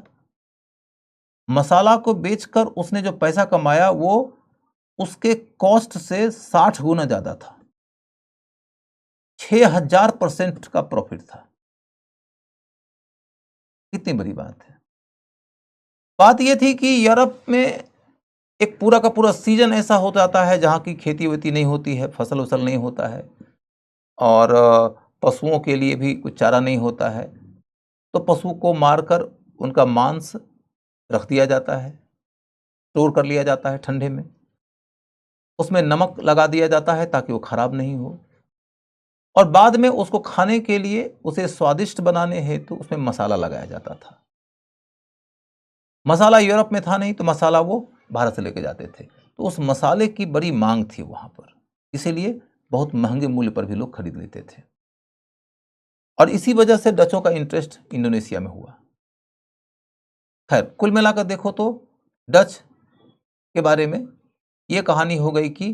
मसाला को बेचकर उसने जो पैसा कमाया वो उसके कॉस्ट से 60 गुना ज्यादा था। 6000% का प्रॉफिट था। कितनी बड़ी बात है। बात यह थी कि यूरोप में एक पूरा का पूरा सीजन ऐसा हो जाता है जहां की खेती वेती नहीं होती है, फसल वसल नहीं होता है और पशुओं के लिए भी कुछ चारा नहीं होता है। तो पशु को मारकर उनका मांस रख दिया जाता है, स्टोर कर लिया जाता है ठंडे में। उसमें नमक लगा दिया जाता है ताकि वो खराब नहीं हो। और बाद में उसको खाने के लिए, उसे स्वादिष्ट बनाने हेतु उसमें मसाला लगाया जाता था। मसाला यूरोप में था नहीं तो मसाला वो भारत से लेके जाते थे। तो उस मसाले की बड़ी मांग थी वहां पर, इसीलिए बहुत महंगे मूल्य पर भी लोग खरीद लेते थे। और इसी वजह से डचों का इंटरेस्ट इंडोनेशिया में हुआ। खैर, कुल मिलाकर देखो तो डच के बारे में यह कहानी हो गई कि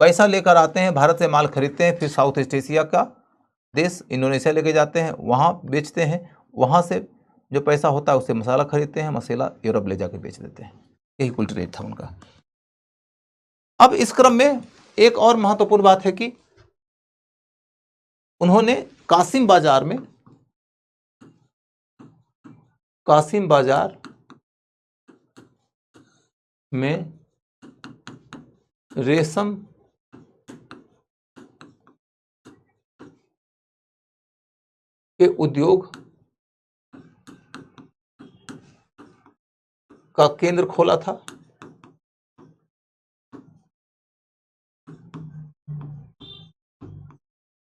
पैसा लेकर आते हैं, भारत से माल खरीदते हैं, फिर साउथ ईस्ट एशिया का देश इंडोनेशिया लेके जाते हैं, वहां बेचते हैं, वहां से जो पैसा होता है उससे मसाला खरीदते हैं, मसाला यूरोप ले जाके बेच देते हैं। यही कुल ट्रेड था उनका। अब इस क्रम में एक और महत्वपूर्ण बात है कि उन्होंने कासिम बाजार में रेशम के उद्योग का केंद्र खोला था।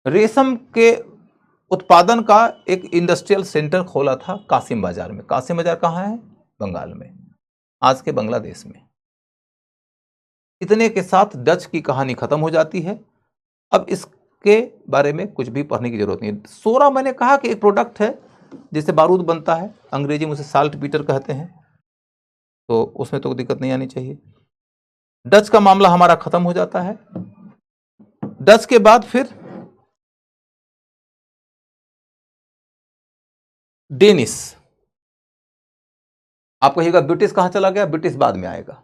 रेशम के उत्पादन का एक इंडस्ट्रियल सेंटर खोला था कासिम बाजार में। कासिम बाजार कहाँ है? बंगाल में, आज के बांग्लादेश में। इतने के साथ डच की कहानी खत्म हो जाती है। अब इसके बारे में कुछ भी पढ़ने की जरूरत नहीं है। सोरा मैंने कहा कि एक प्रोडक्ट है जिससे बारूद बनता है, अंग्रेजी में उसे साल्ट पीटर कहते हैं, तो उसमें तो दिक्कत नहीं आनी चाहिए। डच का मामला हमारा खत्म हो जाता है। डच के बाद फिर डेनिस। आप कहिएगा ब्रिटिश कहां चला गया? ब्रिटिश बाद में आएगा।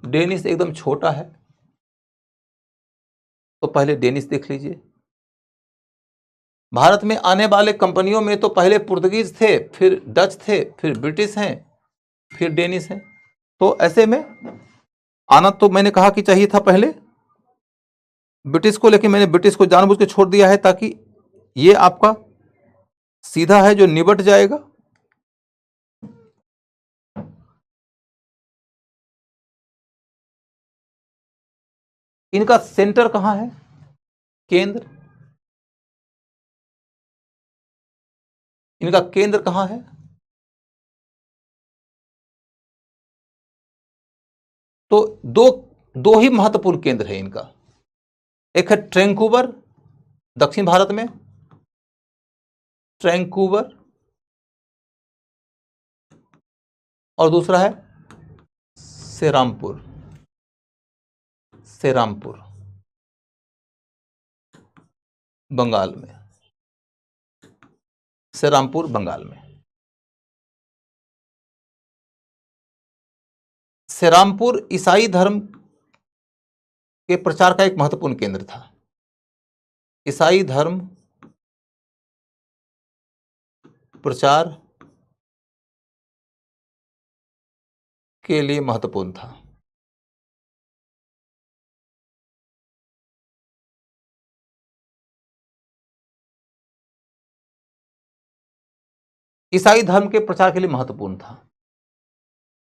डेनिस एकदम छोटा है, तो पहले डेनिस देख लीजिए। भारत में आने वाले कंपनियों में तो पहले पुर्तगीज थे, फिर डच थे, फिर ब्रिटिश हैं, फिर डेनिस हैं। तो ऐसे में आना तो मैंने कहा कि चाहिए था पहले ब्रिटिश को, लेकिन मैंने ब्रिटिश को जानबूझ के छोड़ दिया है ताकि ये आपका सीधा है जो निबट जाएगा। इनका सेंटर कहां है? केंद्र। इनका केंद्र कहां है? तो दो दो ही महत्वपूर्ण केंद्र है इनका। एक है ट्रैंकूवर, दक्षिण भारत में ट्रैंकूवर, और दूसरा है सेरामपुर। सेरामपुर बंगाल में। सेरामपुर बंगाल में। सेरामपुर ईसाई धर्म के प्रचार का एक महत्वपूर्ण केंद्र था। ईसाई धर्म प्रचार के लिए महत्वपूर्ण था। ईसाई धर्म के प्रचार के लिए महत्वपूर्ण था।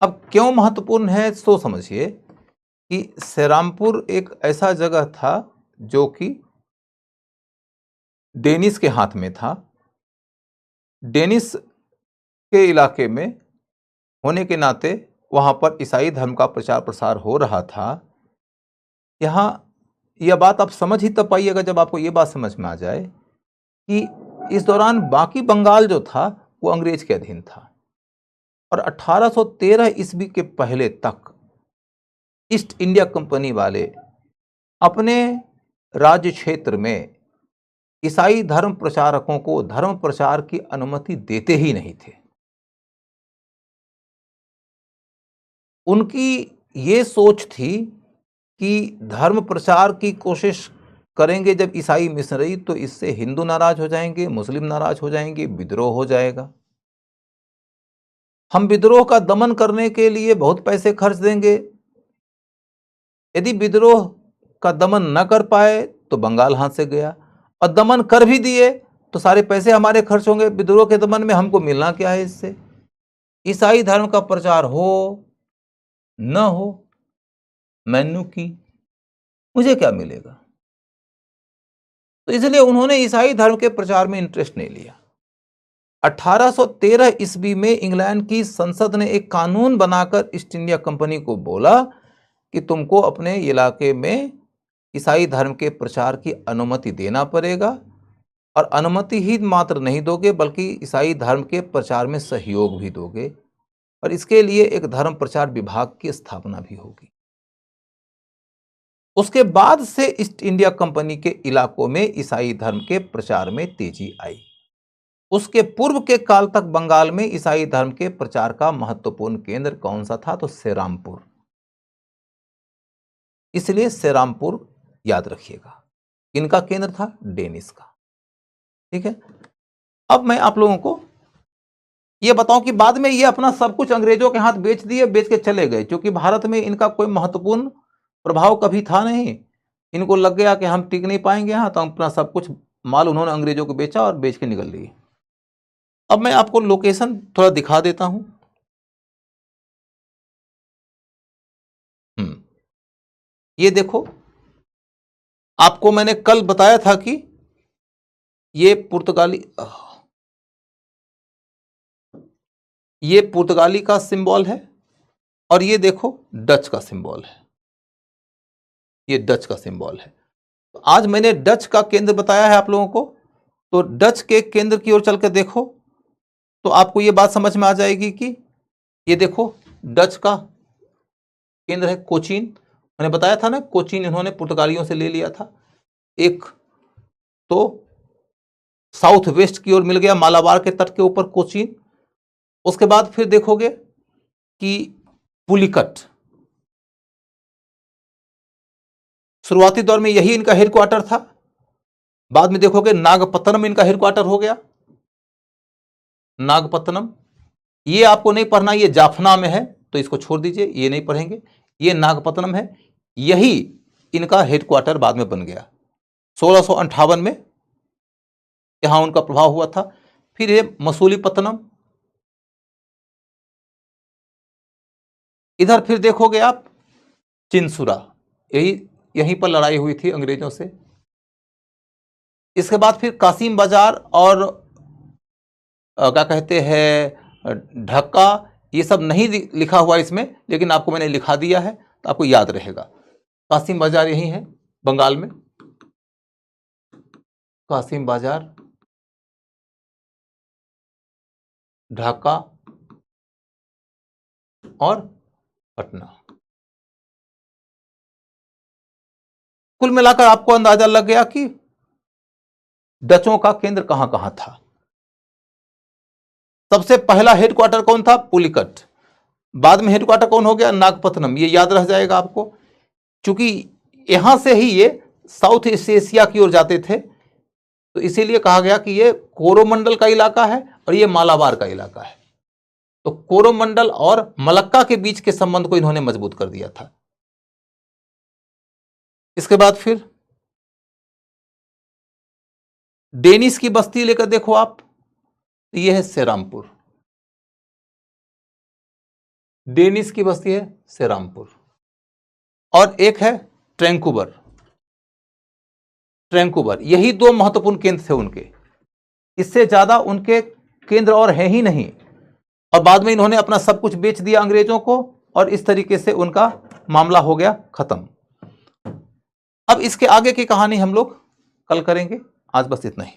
अब क्यों महत्वपूर्ण है सो समझिए कि सेरामपुर एक ऐसा जगह था जो कि डेनिस के हाथ में था। डेनिस के इलाके में होने के नाते वहां पर ईसाई धर्म का प्रचार प्रसार हो रहा था। यहां यह बात आप समझ ही तब पाइएगा जब आपको यह बात समझ में आ जाए कि इस दौरान बाकी बंगाल जो था वो अंग्रेज के अधीन था, और 1813 ईस्वी के पहले तक ईस्ट इंडिया कंपनी वाले अपने राज्य क्षेत्र में ईसाई धर्म प्रचारकों को धर्म प्रचार की अनुमति देते ही नहीं थे। उनकी ये सोच थी कि धर्म प्रचार की कोशिश करेंगे जब ईसाई मिशनरी, तो इससे हिंदू नाराज हो जाएंगे, मुस्लिम नाराज हो जाएंगे, विद्रोह हो जाएगा। हम विद्रोह का दमन करने के लिए बहुत पैसे खर्च देंगे। यदि विद्रोह का दमन न कर पाए तो बंगाल हाथ से गया, और दमन कर भी दिए तो सारे पैसे हमारे खर्च होंगे विद्रोह के दमन में, हमको मिलना क्या है इससे? ईसाई धर्म का प्रचार हो न हो, मैनू की मुझे क्या मिलेगा? तो इसलिए उन्होंने ईसाई धर्म के प्रचार में इंटरेस्ट नहीं लिया। 1813 ईस्वी में इंग्लैंड की संसद ने एक कानून बनाकर ईस्ट इंडिया कंपनी को बोला कि तुमको अपने इलाके में ईसाई धर्म के प्रचार की अनुमति देना पड़ेगा, और अनुमति ही मात्र नहीं दोगे बल्कि ईसाई धर्म के प्रचार में सहयोग भी दोगे, और इसके लिए एक धर्म प्रचार विभाग की स्थापना भी होगी। उसके बाद से ईस्ट इंडिया कंपनी के इलाकों में ईसाई धर्म के प्रचार में तेजी आई। उसके पूर्व के काल तक बंगाल में ईसाई धर्म के प्रचार का महत्वपूर्ण केंद्र कौन सा था? तो सेरामपुर। इसलिए सेरामपुर याद रखिएगा। इनका केंद्र था डेनिस का। ठीक है। अब मैं आप लोगों को यह बताऊं कि बाद में ये अपना सब कुछ अंग्रेजों के हाथ बेच दिए, बेच के चले गए, क्योंकि भारत में इनका कोई महत्वपूर्ण प्रभाव कभी था नहीं। इनको लग गया कि हम टिक नहीं पाएंगे यहां, तो अपना सब कुछ माल उन्होंने अंग्रेजों को बेचा और बेच के निकल लिए। अब मैं आपको लोकेशन थोड़ा दिखा देता हूं। ये देखो, आपको मैंने कल बताया था कि ये पुर्तगाली का सिंबल है और ये देखो डच का सिंबल है, ये डच का सिंबल है। तो आज मैंने डच का केंद्र बताया है आप लोगों को, तो डच के केंद्र की ओर चलकर देखो तो आपको ये बात समझ में आ जाएगी कि ये देखो डच का केंद्र है कोचीन। मैंने बताया था ना, कोचीन इन्होंने पुर्तगालियों से ले लिया था। एक तो साउथ वेस्ट की ओर मिल गया मालाबार के तट के ऊपर कोचीन। उसके बाद फिर देखोगे कि पुलिकट, शुरुआती दौर में यही इनका हेडक्वार्टर था। बाद में देखोगे नागपत्तनम इनका हेडक्वार्टर हो गया, नागपत्तनम। ये आपको नहीं पढ़ना, ये जाफना में है तो इसको छोड़ दीजिए, ये नहीं पढ़ेंगे। ये नागपत्तनम है, यही इनका हेडक्वार्टर बाद में बन गया। 1658 में यहां उनका प्रभाव हुआ था। फिर ये मसूलीपत्तनम, इधर फिर देखोगे आप चिंसुरा, यहीं पर लड़ाई हुई थी अंग्रेजों से। इसके बाद फिर कासिम बाजार और क्या कहते हैं ढक्का, ये सब नहीं लिखा हुआ इसमें, लेकिन आपको मैंने लिखा दिया है तो आपको याद रहेगा। कासिम बाजार यही है बंगाल में, कासिम बाजार, ढाका और पटना। कुल मिलाकर आपको अंदाजा लग गया कि डचों का केंद्र कहां कहां था। सबसे पहला हेडक्वार्टर कौन था? पुलिकट। बाद में हेडक्वार्टर कौन हो गया? नागपत्तनम। ये याद रह जाएगा आपको, क्योंकि यहां से ही ये साउथ ईस्ट एशिया की ओर जाते थे, तो इसीलिए कहा गया कि ये कोरोमंडल का इलाका है और ये मालाबार का इलाका है। तो कोरोमंडल और मलक्का के बीच के संबंध को इन्होंने मजबूत कर दिया था। इसके बाद फिर डेनिस की बस्ती लेकर देखो आप, ये है सेरामपुर, डेनिस की बस्ती है सेरामपुर। और एक है ट्रैंकुबर, ट्रैंकुबर। यही दो महत्वपूर्ण केंद्र थे उनके, इससे ज्यादा उनके केंद्र और हैं ही नहीं। और बाद में इन्होंने अपना सब कुछ बेच दिया अंग्रेजों को और इस तरीके से उनका मामला हो गया खत्म। अब इसके आगे की कहानी हम लोग कल करेंगे, आज बस इतना ही।